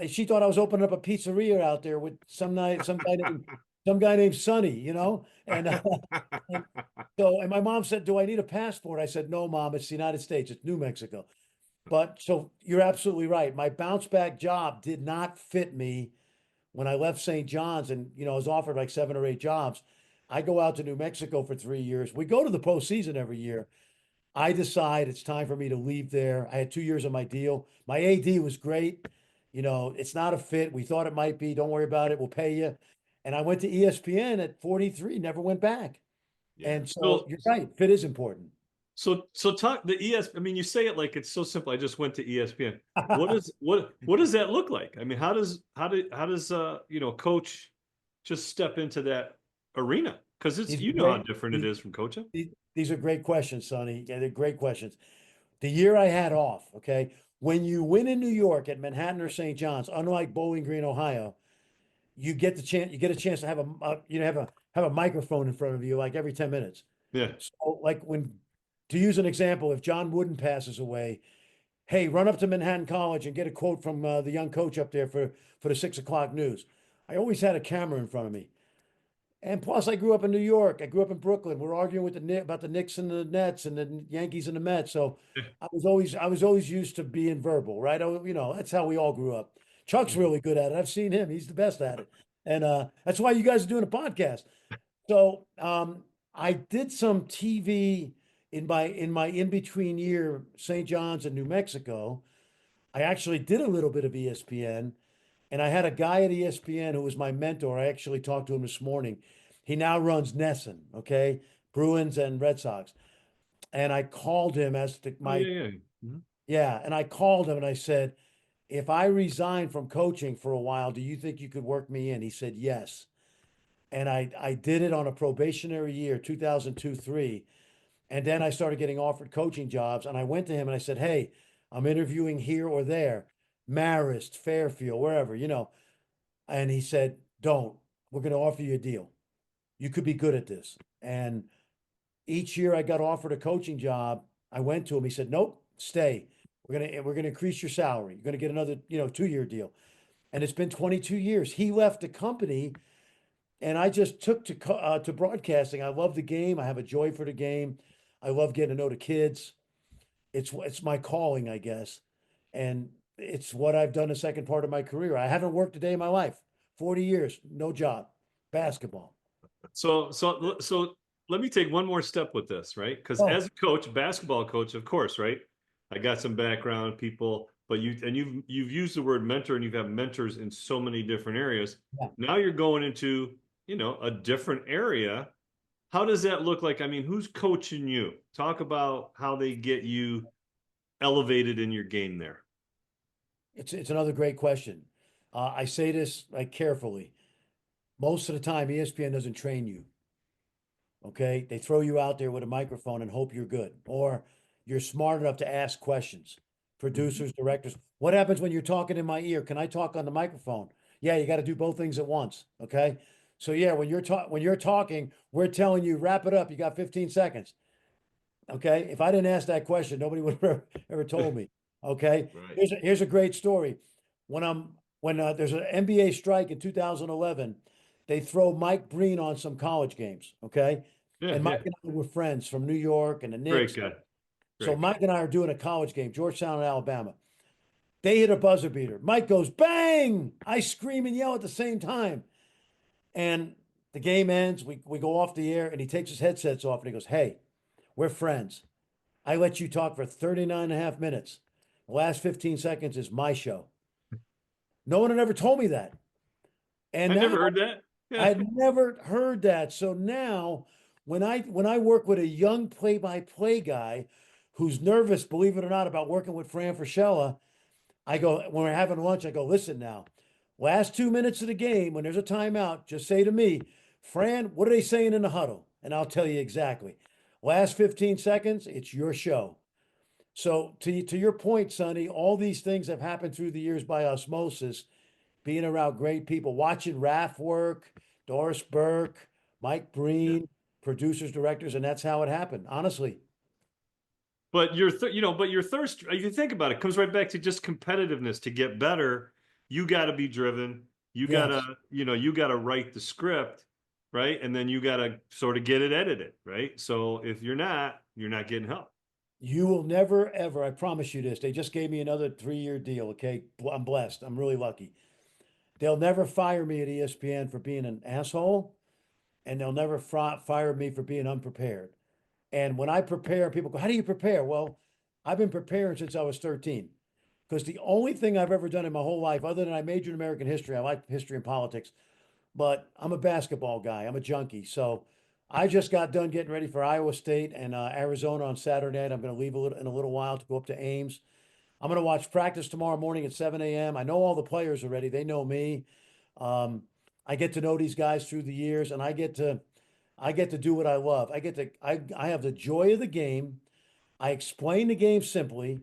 she thought I was opening up a pizzeria out there with some guy named Sonny. And and my mom said, "Do I need a passport?" I said, "No, Mom, it's the United States. It's New Mexico." But so you're absolutely right. My bounce back job did not fit me when I left St. John's, and I was offered like 7 or 8 jobs. I go out to New Mexico for 3 years. We go to the postseason every year. I decide it's time for me to leave there. I had 2 years on my deal. My AD was great. It's not a fit. We thought it might be. Don't worry about it. We'll pay you. And I went to ESPN at 43, never went back. Yeah. And so So you're right. Fit is important. so talk the ES. I mean, you say it like it's so simple. I just went to ESPN. What does that look like? I mean, how does coach just step into that arena? Because it's These you are know how great. different it These, is from coaching. these are great questions, Sonny. Yeah, they're great questions. The year I had off, okay, when you win in New York at Manhattan or St. John's, unlike Bowling Green, Ohio, you get a chance to have have a microphone in front of you like every 10 minutes. Yeah. So like to use an example, if John Wooden passes away, hey, run up to Manhattan College and get a quote from the young coach up there for the 6 o'clock news. I always had a camera in front of me. And plus, I grew up in New York. I grew up in Brooklyn. We're arguing with about the Knicks and the Nets and the Yankees and the Mets. So I was always used to being verbal, right? That's how we all grew up. Chuck's really good at it. I've seen him; he's the best at it, and that's why you guys are doing a podcast. So I did some TV in my in between year, St. John's and New Mexico. I actually did a little bit of ESPN, and I had a guy at ESPN who was my mentor. I actually talked to him this morning. He now runs Nesson, okay, Bruins and Red Sox. And I called him as to Oh, my, yeah, yeah. Mhm. yeah, and I called him and I said, if I resign from coaching for a while, do you think you could work me in? He said, yes. And I did it on a probationary year, 2002, 3. And then I started getting offered coaching jobs. And I went to him and I said, hey, I'm interviewing here or there, Marist, Fairfield, wherever, you know. And he said, don't. We're going to offer you a deal. You could be good at this. And each year I got offered a coaching job. I went to him. He said, nope, stay. We're gonna increase your salary. You're gonna get another, 2-year deal. And it's been 22 years. He left the company, and I just took to broadcasting. I love the game. I have a joy for the game. I love getting to know the kids. It's my calling, I guess, and it's what I've done the second part of my career. I haven't worked a day in my life. 40 years, no job, basketball. So let me take one more step with this, right? Because Oh, as a coach, basketball coach, of course, right? I got some background, people, but you've used the word mentor, and you've had mentors in so many different areas. yeah. Now you're going into, a different area. How does that look like? I mean, who's coaching you? Talk about how they get you elevated in your game there. It's another great question. I say this like carefully. Most of the time, ESPN doesn't train you. Okay, they throw you out there with a microphone and hope you're good, or you're smart enough to ask questions. Mhm. Producers, directors, what happens when you're talking in my ear? Can I talk on the microphone? Yeah, you got to do both things at once. Okay, so yeah, when you're talking, we're telling you wrap it up. You got 15 seconds. Okay. If I didn't ask that question, nobody would have ever told me. Okay. Right. Here's a great story. When there's an NBA strike in 2011, they throw Mike Breen on some college games. Okay. Yeah, And Mike yeah. and I were friends from New York and the Great Knicks. guy. So Great guy. Mike and I are doing a college game, Georgetown and Alabama. They hit a buzzer beater. Mike goes, bang! I scream and yell at the same time. And the game ends. We go off the air and he takes his headsets off and he goes, hey, we're friends. I let you talk for 39 and a half minutes. The last 15 seconds is my show. No one had ever told me that. And I now never heard that. I Yeah. had never heard that. So now when I work with a young play-by-play guy who's nervous, believe it or not, about working with Fran Fraschilla, I go, when we're having lunch, I go, listen now, last 2 minutes of the game, when there's a timeout, just say to me, Fran, what are they saying in the huddle? And I'll tell you exactly. Last 15 seconds, it's your show. So to your point, Sonny, all these things have happened through the years by osmosis, being around great people, watching Raf work, Doris Burke, Mike Yeah. Breen, producers, directors, and that's how it happened. Honestly, But your thirst, if you think about it, comes right back to just competitiveness. To get better, you got to be driven. You gotta, yes, you gotta write the script, right? And then you gotta sort of get it edited, right? So if you're not getting help. you will never ever. I promise you this. They just gave me another 3-year deal. Okay, I'm blessed. I'm really lucky. They'll never fire me at ESPN for being an asshole, and they'll never fire me for being unprepared. And when I prepare, people go, how do you prepare? Well, I've been preparing since I was 13. Because the only thing I've ever done in my whole life, other than I majored in American history, I like history and politics, but I'm a basketball guy. I'm a junkie. So I just got done getting ready for Iowa State and Arizona on Saturday night. I'm going to leave in a little while to go up to Ames. I'm going to watch practice tomorrow morning at 7 a.m. I know all the players already. They know me. Um, I get to know these guys through the years, and I get to do what I love. I have the joy of the game. I explain the game simply,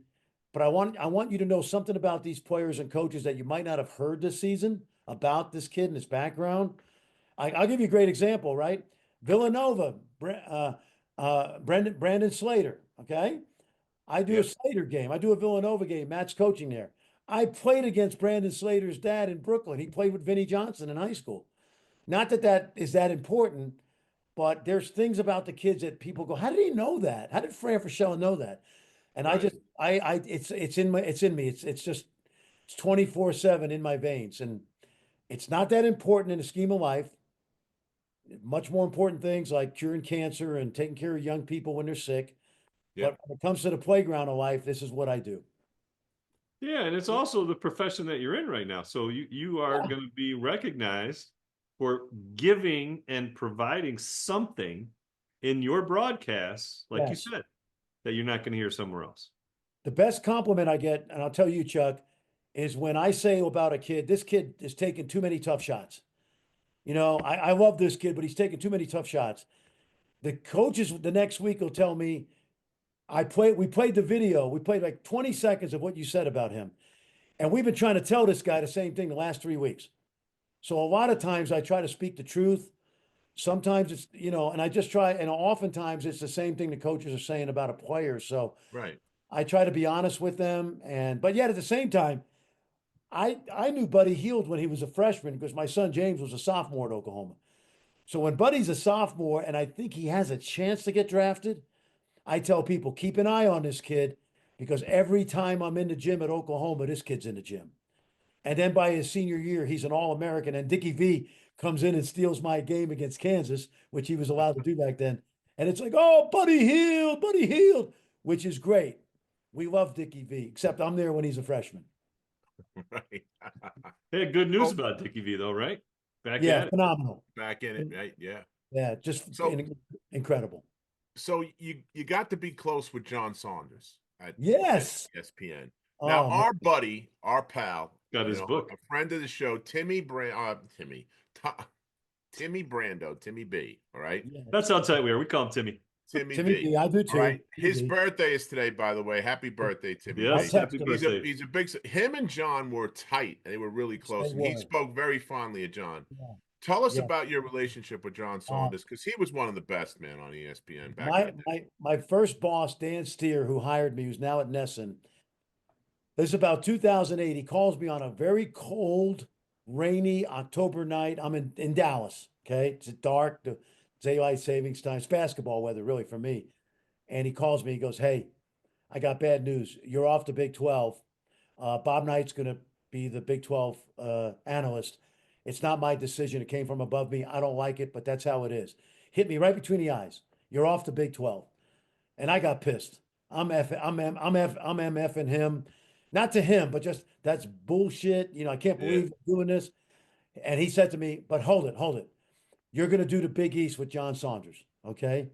but I want you to know something about these players and coaches that you might not have heard this season about this kid and his background. I'll give you a great example, right? Villanova, Brandon Slater. Okay, I do a Yep. Slater game. I do a Villanova game. Matt's coaching there. I played against Brandon Slater's dad in Brooklyn. He played with Vinnie Johnson in high school. Not that that is that important, but there's things about the kids that people go, how did he know that? How did Fran Fraschilla know that? And I Right. just, it's in me. It's just, it's 24/7 in my veins. And it's not that important in the scheme of life. Much more important things like curing cancer and taking care of young people when they're sick. Yep. But when it comes to the playground of life, this is what I do. Yeah, and it's also the profession that you're in right now. So you are Yeah. going to be recognized for giving and providing something in your broadcasts, like you Yes. said, that you're not going to hear somewhere else. The best compliment I get, and I'll tell you, Chuck, is when I say about a kid, this kid is taking too many tough shots. I love this kid, but he's taking too many tough shots. The coaches the next week will tell me, we played the video. We played like 20 seconds of what you said about him. And we've been trying to tell this guy the same thing the last 3 weeks. So a lot of times I try to speak the truth. Sometimes it's, and I just try, and oftentimes it's the same thing the coaches are saying about a player. So Right. I try to be honest with them. But yet at the same time, I knew Buddy Hield when he was a freshman because my son James was a sophomore at Oklahoma. So when Buddy's a sophomore and I think he has a chance to get drafted, I tell people, keep an eye on this kid because every time I'm in the gym at Oklahoma, this kid's in the gym. And then by his senior year, he's an All-American. And Dickie V comes in and steals my game against Kansas, which he was allowed to do back then. And it's like, oh, Buddy Hield, which is great. We love Dickie V, except I'm there when he's a freshman. Right. Hey, good news Oh, about Dickie V, though, right? Back Yeah, at it. phenomenal. back in it, right? Yeah. Yeah, just So incredible. so you got to be close with John Saunders at Yes. ESPN. Now Oh, man. our buddy, our pal, Got his book. a friend of the show, Timmy Brando, Timmy B. All right, Yeah. That's how tight we are. We call him Timmy. Timmy B. B, I do All too. right, Timmy his B. birthday is today, by the way. Happy birthday, Timmy I'll Yes, B. text happy him. birthday. He's a big. Him and John were tight, and they were really Yes, they close. And he were. spoke very fondly of John. Yeah. Tell us Yeah. about your relationship with John Um, Saunders because he was one of the best, man, on ESPN back in the my day. my first boss, Dan Steer, who hired me, who's now at Nesson. This is about 2008. He calls me on a very cold, rainy October night. I'm in Dallas. Okay, it's dark. The daylight savings time. It's basketball weather, really, for me. And he calls me. He goes, "Hey, I got bad news. You're off the Big 12. Bob Knight's going to be the Big 12 analyst. It's not my decision. It came from above me. I don't like it, but that's how it is. Hit me right between the eyes. You're off the Big 12." And I got pissed. I'm MFing him. Not to him, but just that's bullshit. I can't Yeah, believe I'm doing this. And he said to me, but hold it. You're going to do the Big East with John Saunders, okay?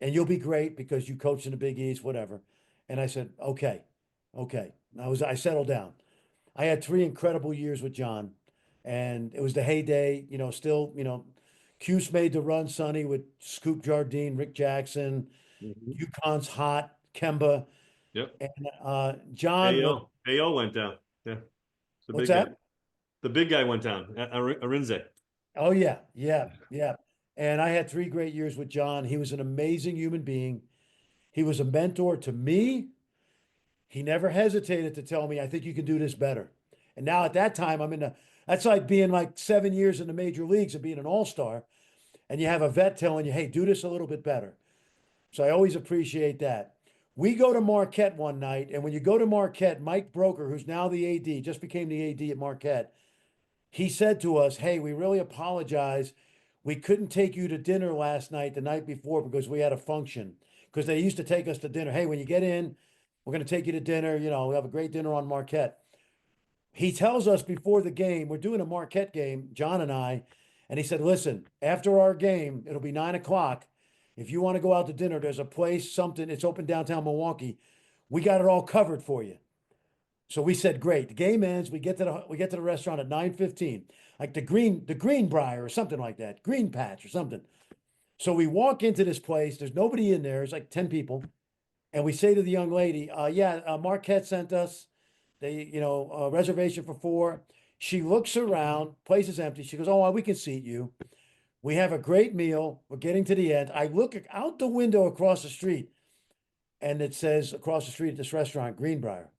And you'll be great because you coached in the Big East, whatever. And I said, okay, okay. I settled down. I had 3 incredible years with John, and it was the heyday. Still, Cuse made the run, Sonny, with Scoop Jardine, Rick Jackson, Mhm. UConn's hot, Kemba, Yep. and John was. AO went down. Yeah. It's the What's big guy. that? The big guy went down. Arinze. Oh yeah, yeah, yeah. And I had 3 great years with John. He was an amazing human being. He was a mentor to me. He never hesitated to tell me, I think you can do this better. And now at that time, that's like being like 7 years in the major leagues and being an all-star. And you have a vet telling you, hey, do this a little bit better. So I always appreciate that. We go to Marquette one night, and when you go to Marquette, Mike Broker, who's now the AD, just became the AD at Marquette, he said to us, hey, we really apologize. We couldn't take you to dinner last night, the night before, because we had a function. Because they used to take us to dinner. Hey, when you get in, we're going to take you to dinner. We have a great dinner on Marquette. He tells us before the game, we're doing a Marquette game, John and I, and he said, listen, after our game, it'll be 9 o'clock. If you want to go out to dinner, there's a place, something, it's open downtown Milwaukee. We got it all covered for you. So we said, great. The game ends. We get to the restaurant at 9:15, like the Greenbrier or something like that, Green Patch or something. So we walk into this place. There's nobody in there. It's like 10 people. And we say to the young lady, Marquette sent us. A reservation for 4. She looks around, place is empty. She goes, oh, well, we can seat you. We have a great meal. We're getting to the end. I look out the window across the street, and it says across the street at this restaurant, Greenbrier.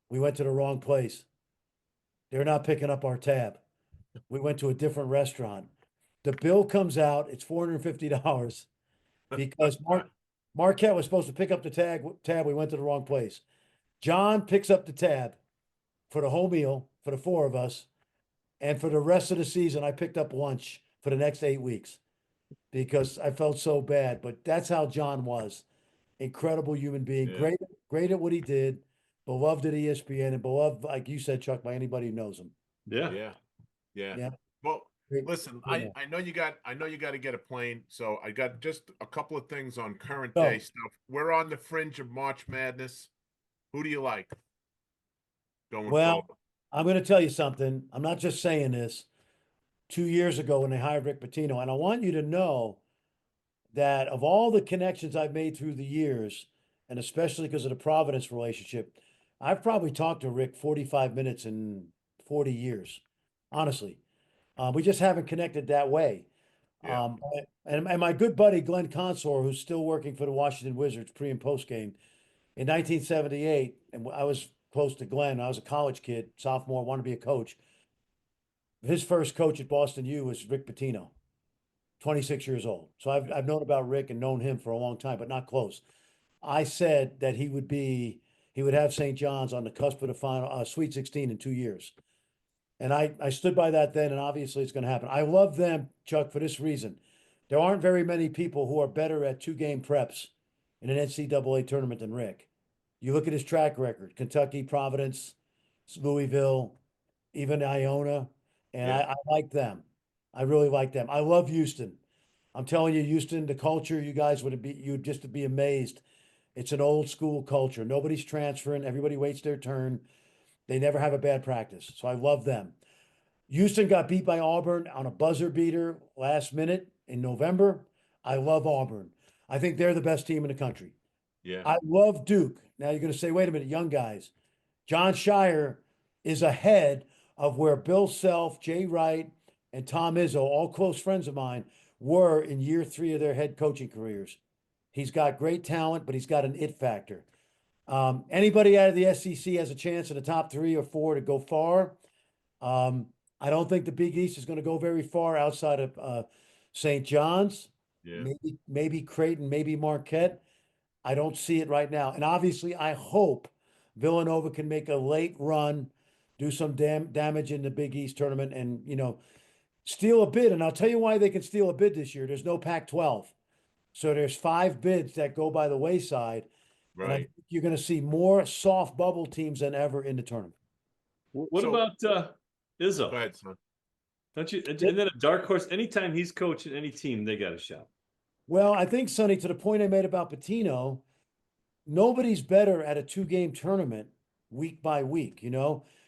We went to the wrong place. They're not picking up our tab. We went to a different restaurant. The bill comes out, it's $450 because Marquette was supposed to pick up the tab. We went to the wrong place. John picks up the tab for the whole meal for the 4 of us. And for the rest of the season, I picked up lunch for the next 8 weeks because I felt so bad. But that's how John was. Incredible human being, yeah. great at what he did. beloved at ESPN, and beloved, like you said, Chuck, by anybody who knows him. Yeah. Yeah. Yeah. Yeah. Well, Great. listen, Great man. I know you got to get a plane, so I got just a couple of things on current day So, stuff. We're on the fringe of March Madness. Who do you like going well, forward? I'm going to tell you something. I'm not just saying this. 2 years ago, when they hired Rick Pitino, and I want you to know that of all the connections I've made through the years, and especially because of the Providence relationship, I've probably talked to Rick 45 minutes in 40 years, honestly. We just haven't connected that way. Yeah. And my good buddy Glenn Consor, who's still working for the Washington Wizards pre and post game in 1978, and I was close to Glenn. I was a college kid, sophomore, wanted to be a coach. His first coach at Boston U was Rick Pitino, 26 years old. So I've known about Rick and known him for a long time, but not close. I said that he would have St. John's on the cusp of the final Sweet 16 in 2 years. And I stood by that then, and obviously it's going to happen. I love them, Chuck, for this reason. There aren't very many people who are better at 2 game preps in an NCAA tournament than Rick. You look at his track record: Kentucky, Providence, Louisville, even Iona, and Yeah. I like them. I really like them. I love Houston. I'm telling you, Houston, the culture, you guys you'd just be amazed. It's an old school culture. Nobody's transferring. Everybody waits their turn. They never have a bad practice. So I love them. Houston got beat by Auburn on a buzzer beater last minute in November. I love Auburn. I think they're the best team in the country. Yeah. I love Duke. Now you're going to say, wait a minute, young guys. John Shire is ahead of where Bill Self, Jay Wright, and Tom Izzo, all close friends of mine, were in year 3 of their head coaching careers. He's got great talent, but he's got an it factor. Anybody out of the SEC has a chance in the top 3 or 4 to go far. I don't think the Big East is going to go very far outside of St. John's, Yeah. maybe Creighton, maybe Marquette. I don't see it right now. And obviously, I hope Villanova can make a late run, do some damage in the Big East tournament, and steal a bid. And I'll tell you why they can steal a bid this year. There's no Pac-12, so there's 5 bids that go by the wayside, and I Right. think you're going to see more soft bubble teams than ever in the tournament. What So- about Go Izzo? ahead, son. Don't you? And then a dark horse. Anytime he's coaching any team, they got a shot. Well, I think, Sonny, to the point I made about Patino, nobody's better at a 2 game tournament week by week. You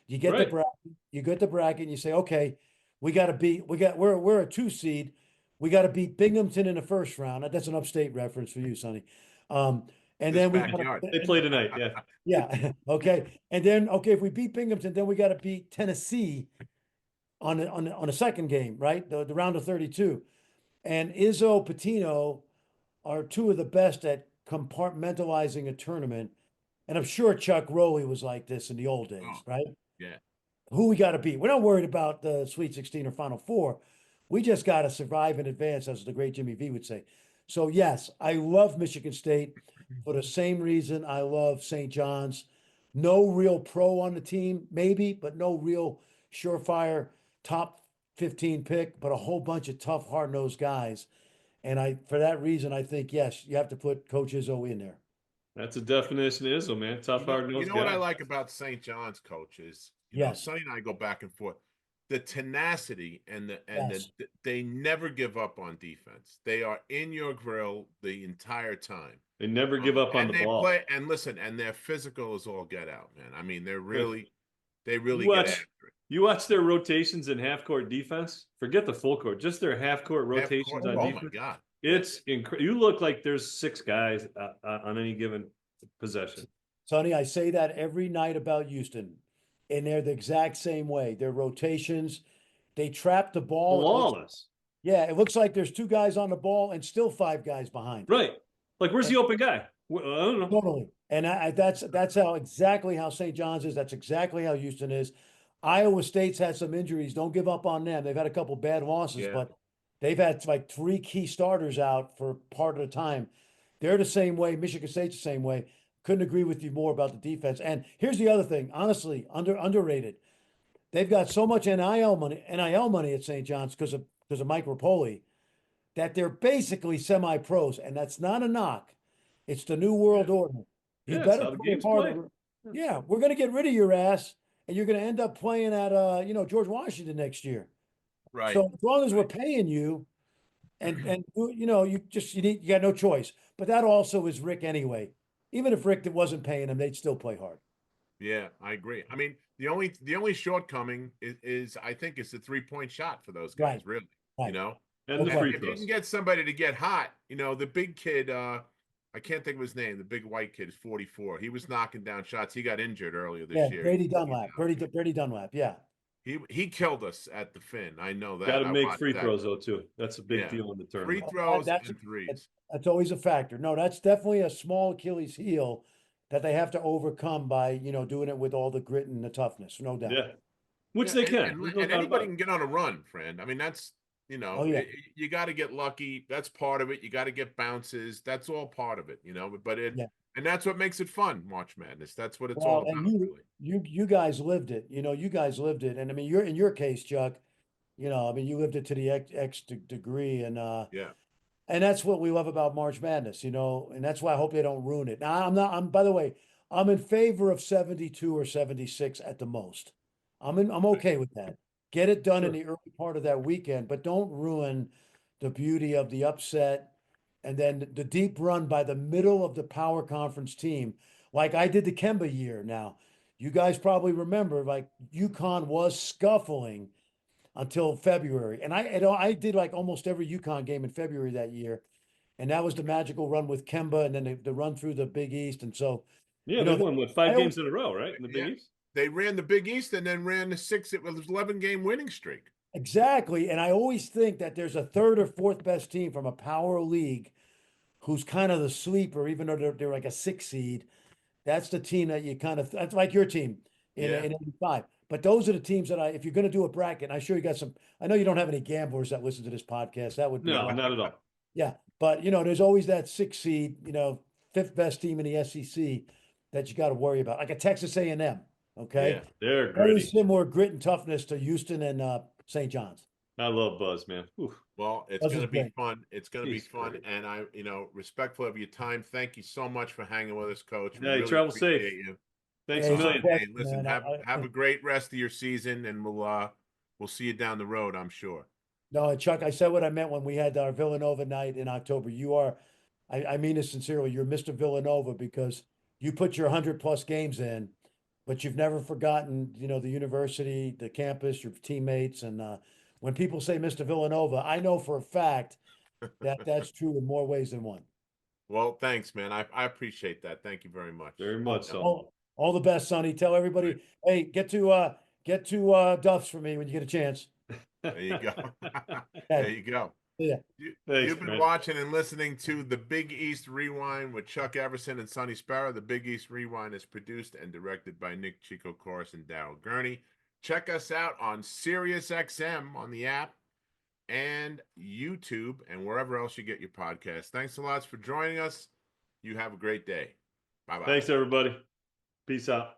get the Right. bracket, and you say, okay, we're a 2 seed. We got to beat Binghamton in the first round. That's an upstate reference for you, Sonny. And This then we backyard. They play tonight. Yeah. yeah, okay. And then if we beat Binghamton, then we got to beat Tennessee on a second game, right? The round of 32. And Izzo, Patino are 2 of the best at compartmentalizing a tournament. And I'm sure Chuck Rowley was like this in the old days, Oh. right? Yeah. Who we got to beat. We're not worried about the Sweet 16 or Final Four. We just got to survive in advance, as the great Jimmy V would say. So, yes, I love Michigan State for the same reason I love St. John's. No real pro on the team, maybe, but no real surefire top 15 pick, but a whole bunch of tough, hard-nosed guys. And for that reason, I think, yes, you have to put Coach Izzo in there. That's a definition of Izzo, man. Tough, hard You nosed know guy. what I like about St. John's coaches? Yes. Sonny and I go back and forth. The tenacity and Yes. they never give up on defense. They are in your grill the entire time. They never give up on and the they ball. play and listen, and their physical is all get out, man. I mean, they really You get watch, after it. you watch their rotations in half court defense. Forget the full court, just their half court Half rotations court. on Oh defense. my God. It's incredible. You look like there's 6 guys on any given possession. Sonny, I say that every night about Houston, and they're the exact same way. Their rotations, they trap the ball. Flawless. It looks like there's 2 guys on the ball and still 5 guys behind. Right. Like, where's the open guy? I don't know. Totally. And that's exactly how St. John's is. That's exactly how Houston is. Iowa State's had some injuries. Don't give up on them. They've had a couple bad losses, Yeah. but they've had like 3 key starters out for part of the time. They're the same way. Michigan State's the same way. Couldn't agree with you more about the defense. And here's the other thing, honestly, underrated. They've got so much NIL money at St. John's because of Mike Rapoli, that they're basically semi-pros, and that's not a knock. It's the new world order. You Yeah, it's better how the play a game's part played. of Yeah, we're going to get rid of your ass, and you're going to end up playing at George Washington next year. Right. So as long as we're Right. paying you, and you got no choice. But that also is Rick anyway. Even if Rick wasn't paying him, they'd still play hard. Yeah, I agree. I mean, the only shortcoming is I think it's the 3-point shot for those guys, Right. really. You Right. know, And the Okay. free if you can throws. get somebody to get hot, the big kid, I can't think of his name. The big white kid is 44. He was knocking down shots. He got injured earlier Yeah, this year. Brady Dunlap. Brady Dunlap. Yeah. He killed us at the Finn. I know Got that. to I make watched free that. throws though too. That's a big Yeah, deal in the free tournament. throws That's and threes. that's always a factor. No, that's definitely a small Achilles heel that they have to overcome by doing it with all the grit and the toughness. No doubt. Yeah, which Yeah, they and, can. and There's no and doubt anybody about can it. get on a run, friend. I mean, that's Oh yeah. you got to get lucky. That's part of it. You got to get bounces. That's all part of it, But Yeah. and that's what makes it fun, March Madness. That's what it's all Well, and about, really. you guys lived it. You guys lived it, and I mean, you're in your case, Chuck. I mean, you lived it to the degree, Yeah, and that's what we love about March Madness, and that's why I hope they don't ruin it. Now, I'm not. By the way, I'm in favor of 72 or 76 at the most. I'm okay with that. Get it done in Sure. the early part of that weekend, but don't ruin the beauty of the upset and then the deep run by the middle of the power conference team, like I did the Kemba year. Now, you guys probably remember, like UConn was scuffling until February. And I did like almost every UConn game in February that year. And that was the magical run with Kemba and then the run through the Big East. And so, Yeah, you they know, won what I 5 games always, in a row, right? In the Big yeah. East. They ran the Big East and then ran the six. It was 11-game winning streak. exactly. And I always think that there's a third or fourth best team from a power league who's kind of the sleeper, even though they're like a 6 seed. That's the team that you that's like your team Yeah, in 85. But those are the teams that if you're going to do a bracket, and I'm sure you got some, I know you don't have any gamblers that listen to this podcast. That would be No, wrong. not at all. Yeah, but there's always that 6 seed, fifth best team in the SEC that you got to worry about, like a Texas A&M. yeah. Okay, They're very gritty. similar grit and toughness to Houston and St. John's. I love Buzz, man. Ooh, Well, it's Buzz going is to be great. fun. It's going to be he's fun. great. And respectful of your time. Thank you so much for hanging with us, Coach. We Hey, really travel safe. appreciate you. Thanks Hey, a it's a million. pleasure, Hey, listen, man. have a great rest of your season, and we'll see you down the road, I'm sure. No, Chuck, I said what I meant when we had our Villanova night in October. I mean this sincerely. You're Mr. Villanova because you put your 100+ games in, but you've never forgotten, the university, the campus, your teammates. And when people say Mr. Villanova, I know for a fact that that's true in more ways than one. Well, thanks, man. I appreciate that. Thank you very much. Very much Yeah. so. All the best, Sonny. Tell everybody, hey, get to Duff's for me when you get a chance. There you go. There Okay. you go. Yeah. Thanks, You've been man. watching and listening to the Big East Rewind with Chuck Everson and Sonny Sparrow. The Big East Rewind is produced and directed by Nick Chico Corus and Daryl Gurney. Check us out on SiriusXM on the app and YouTube and wherever else you get your podcasts. Thanks a lot for joining us. You have a great day. Bye-bye. Thanks, everybody. Peace out.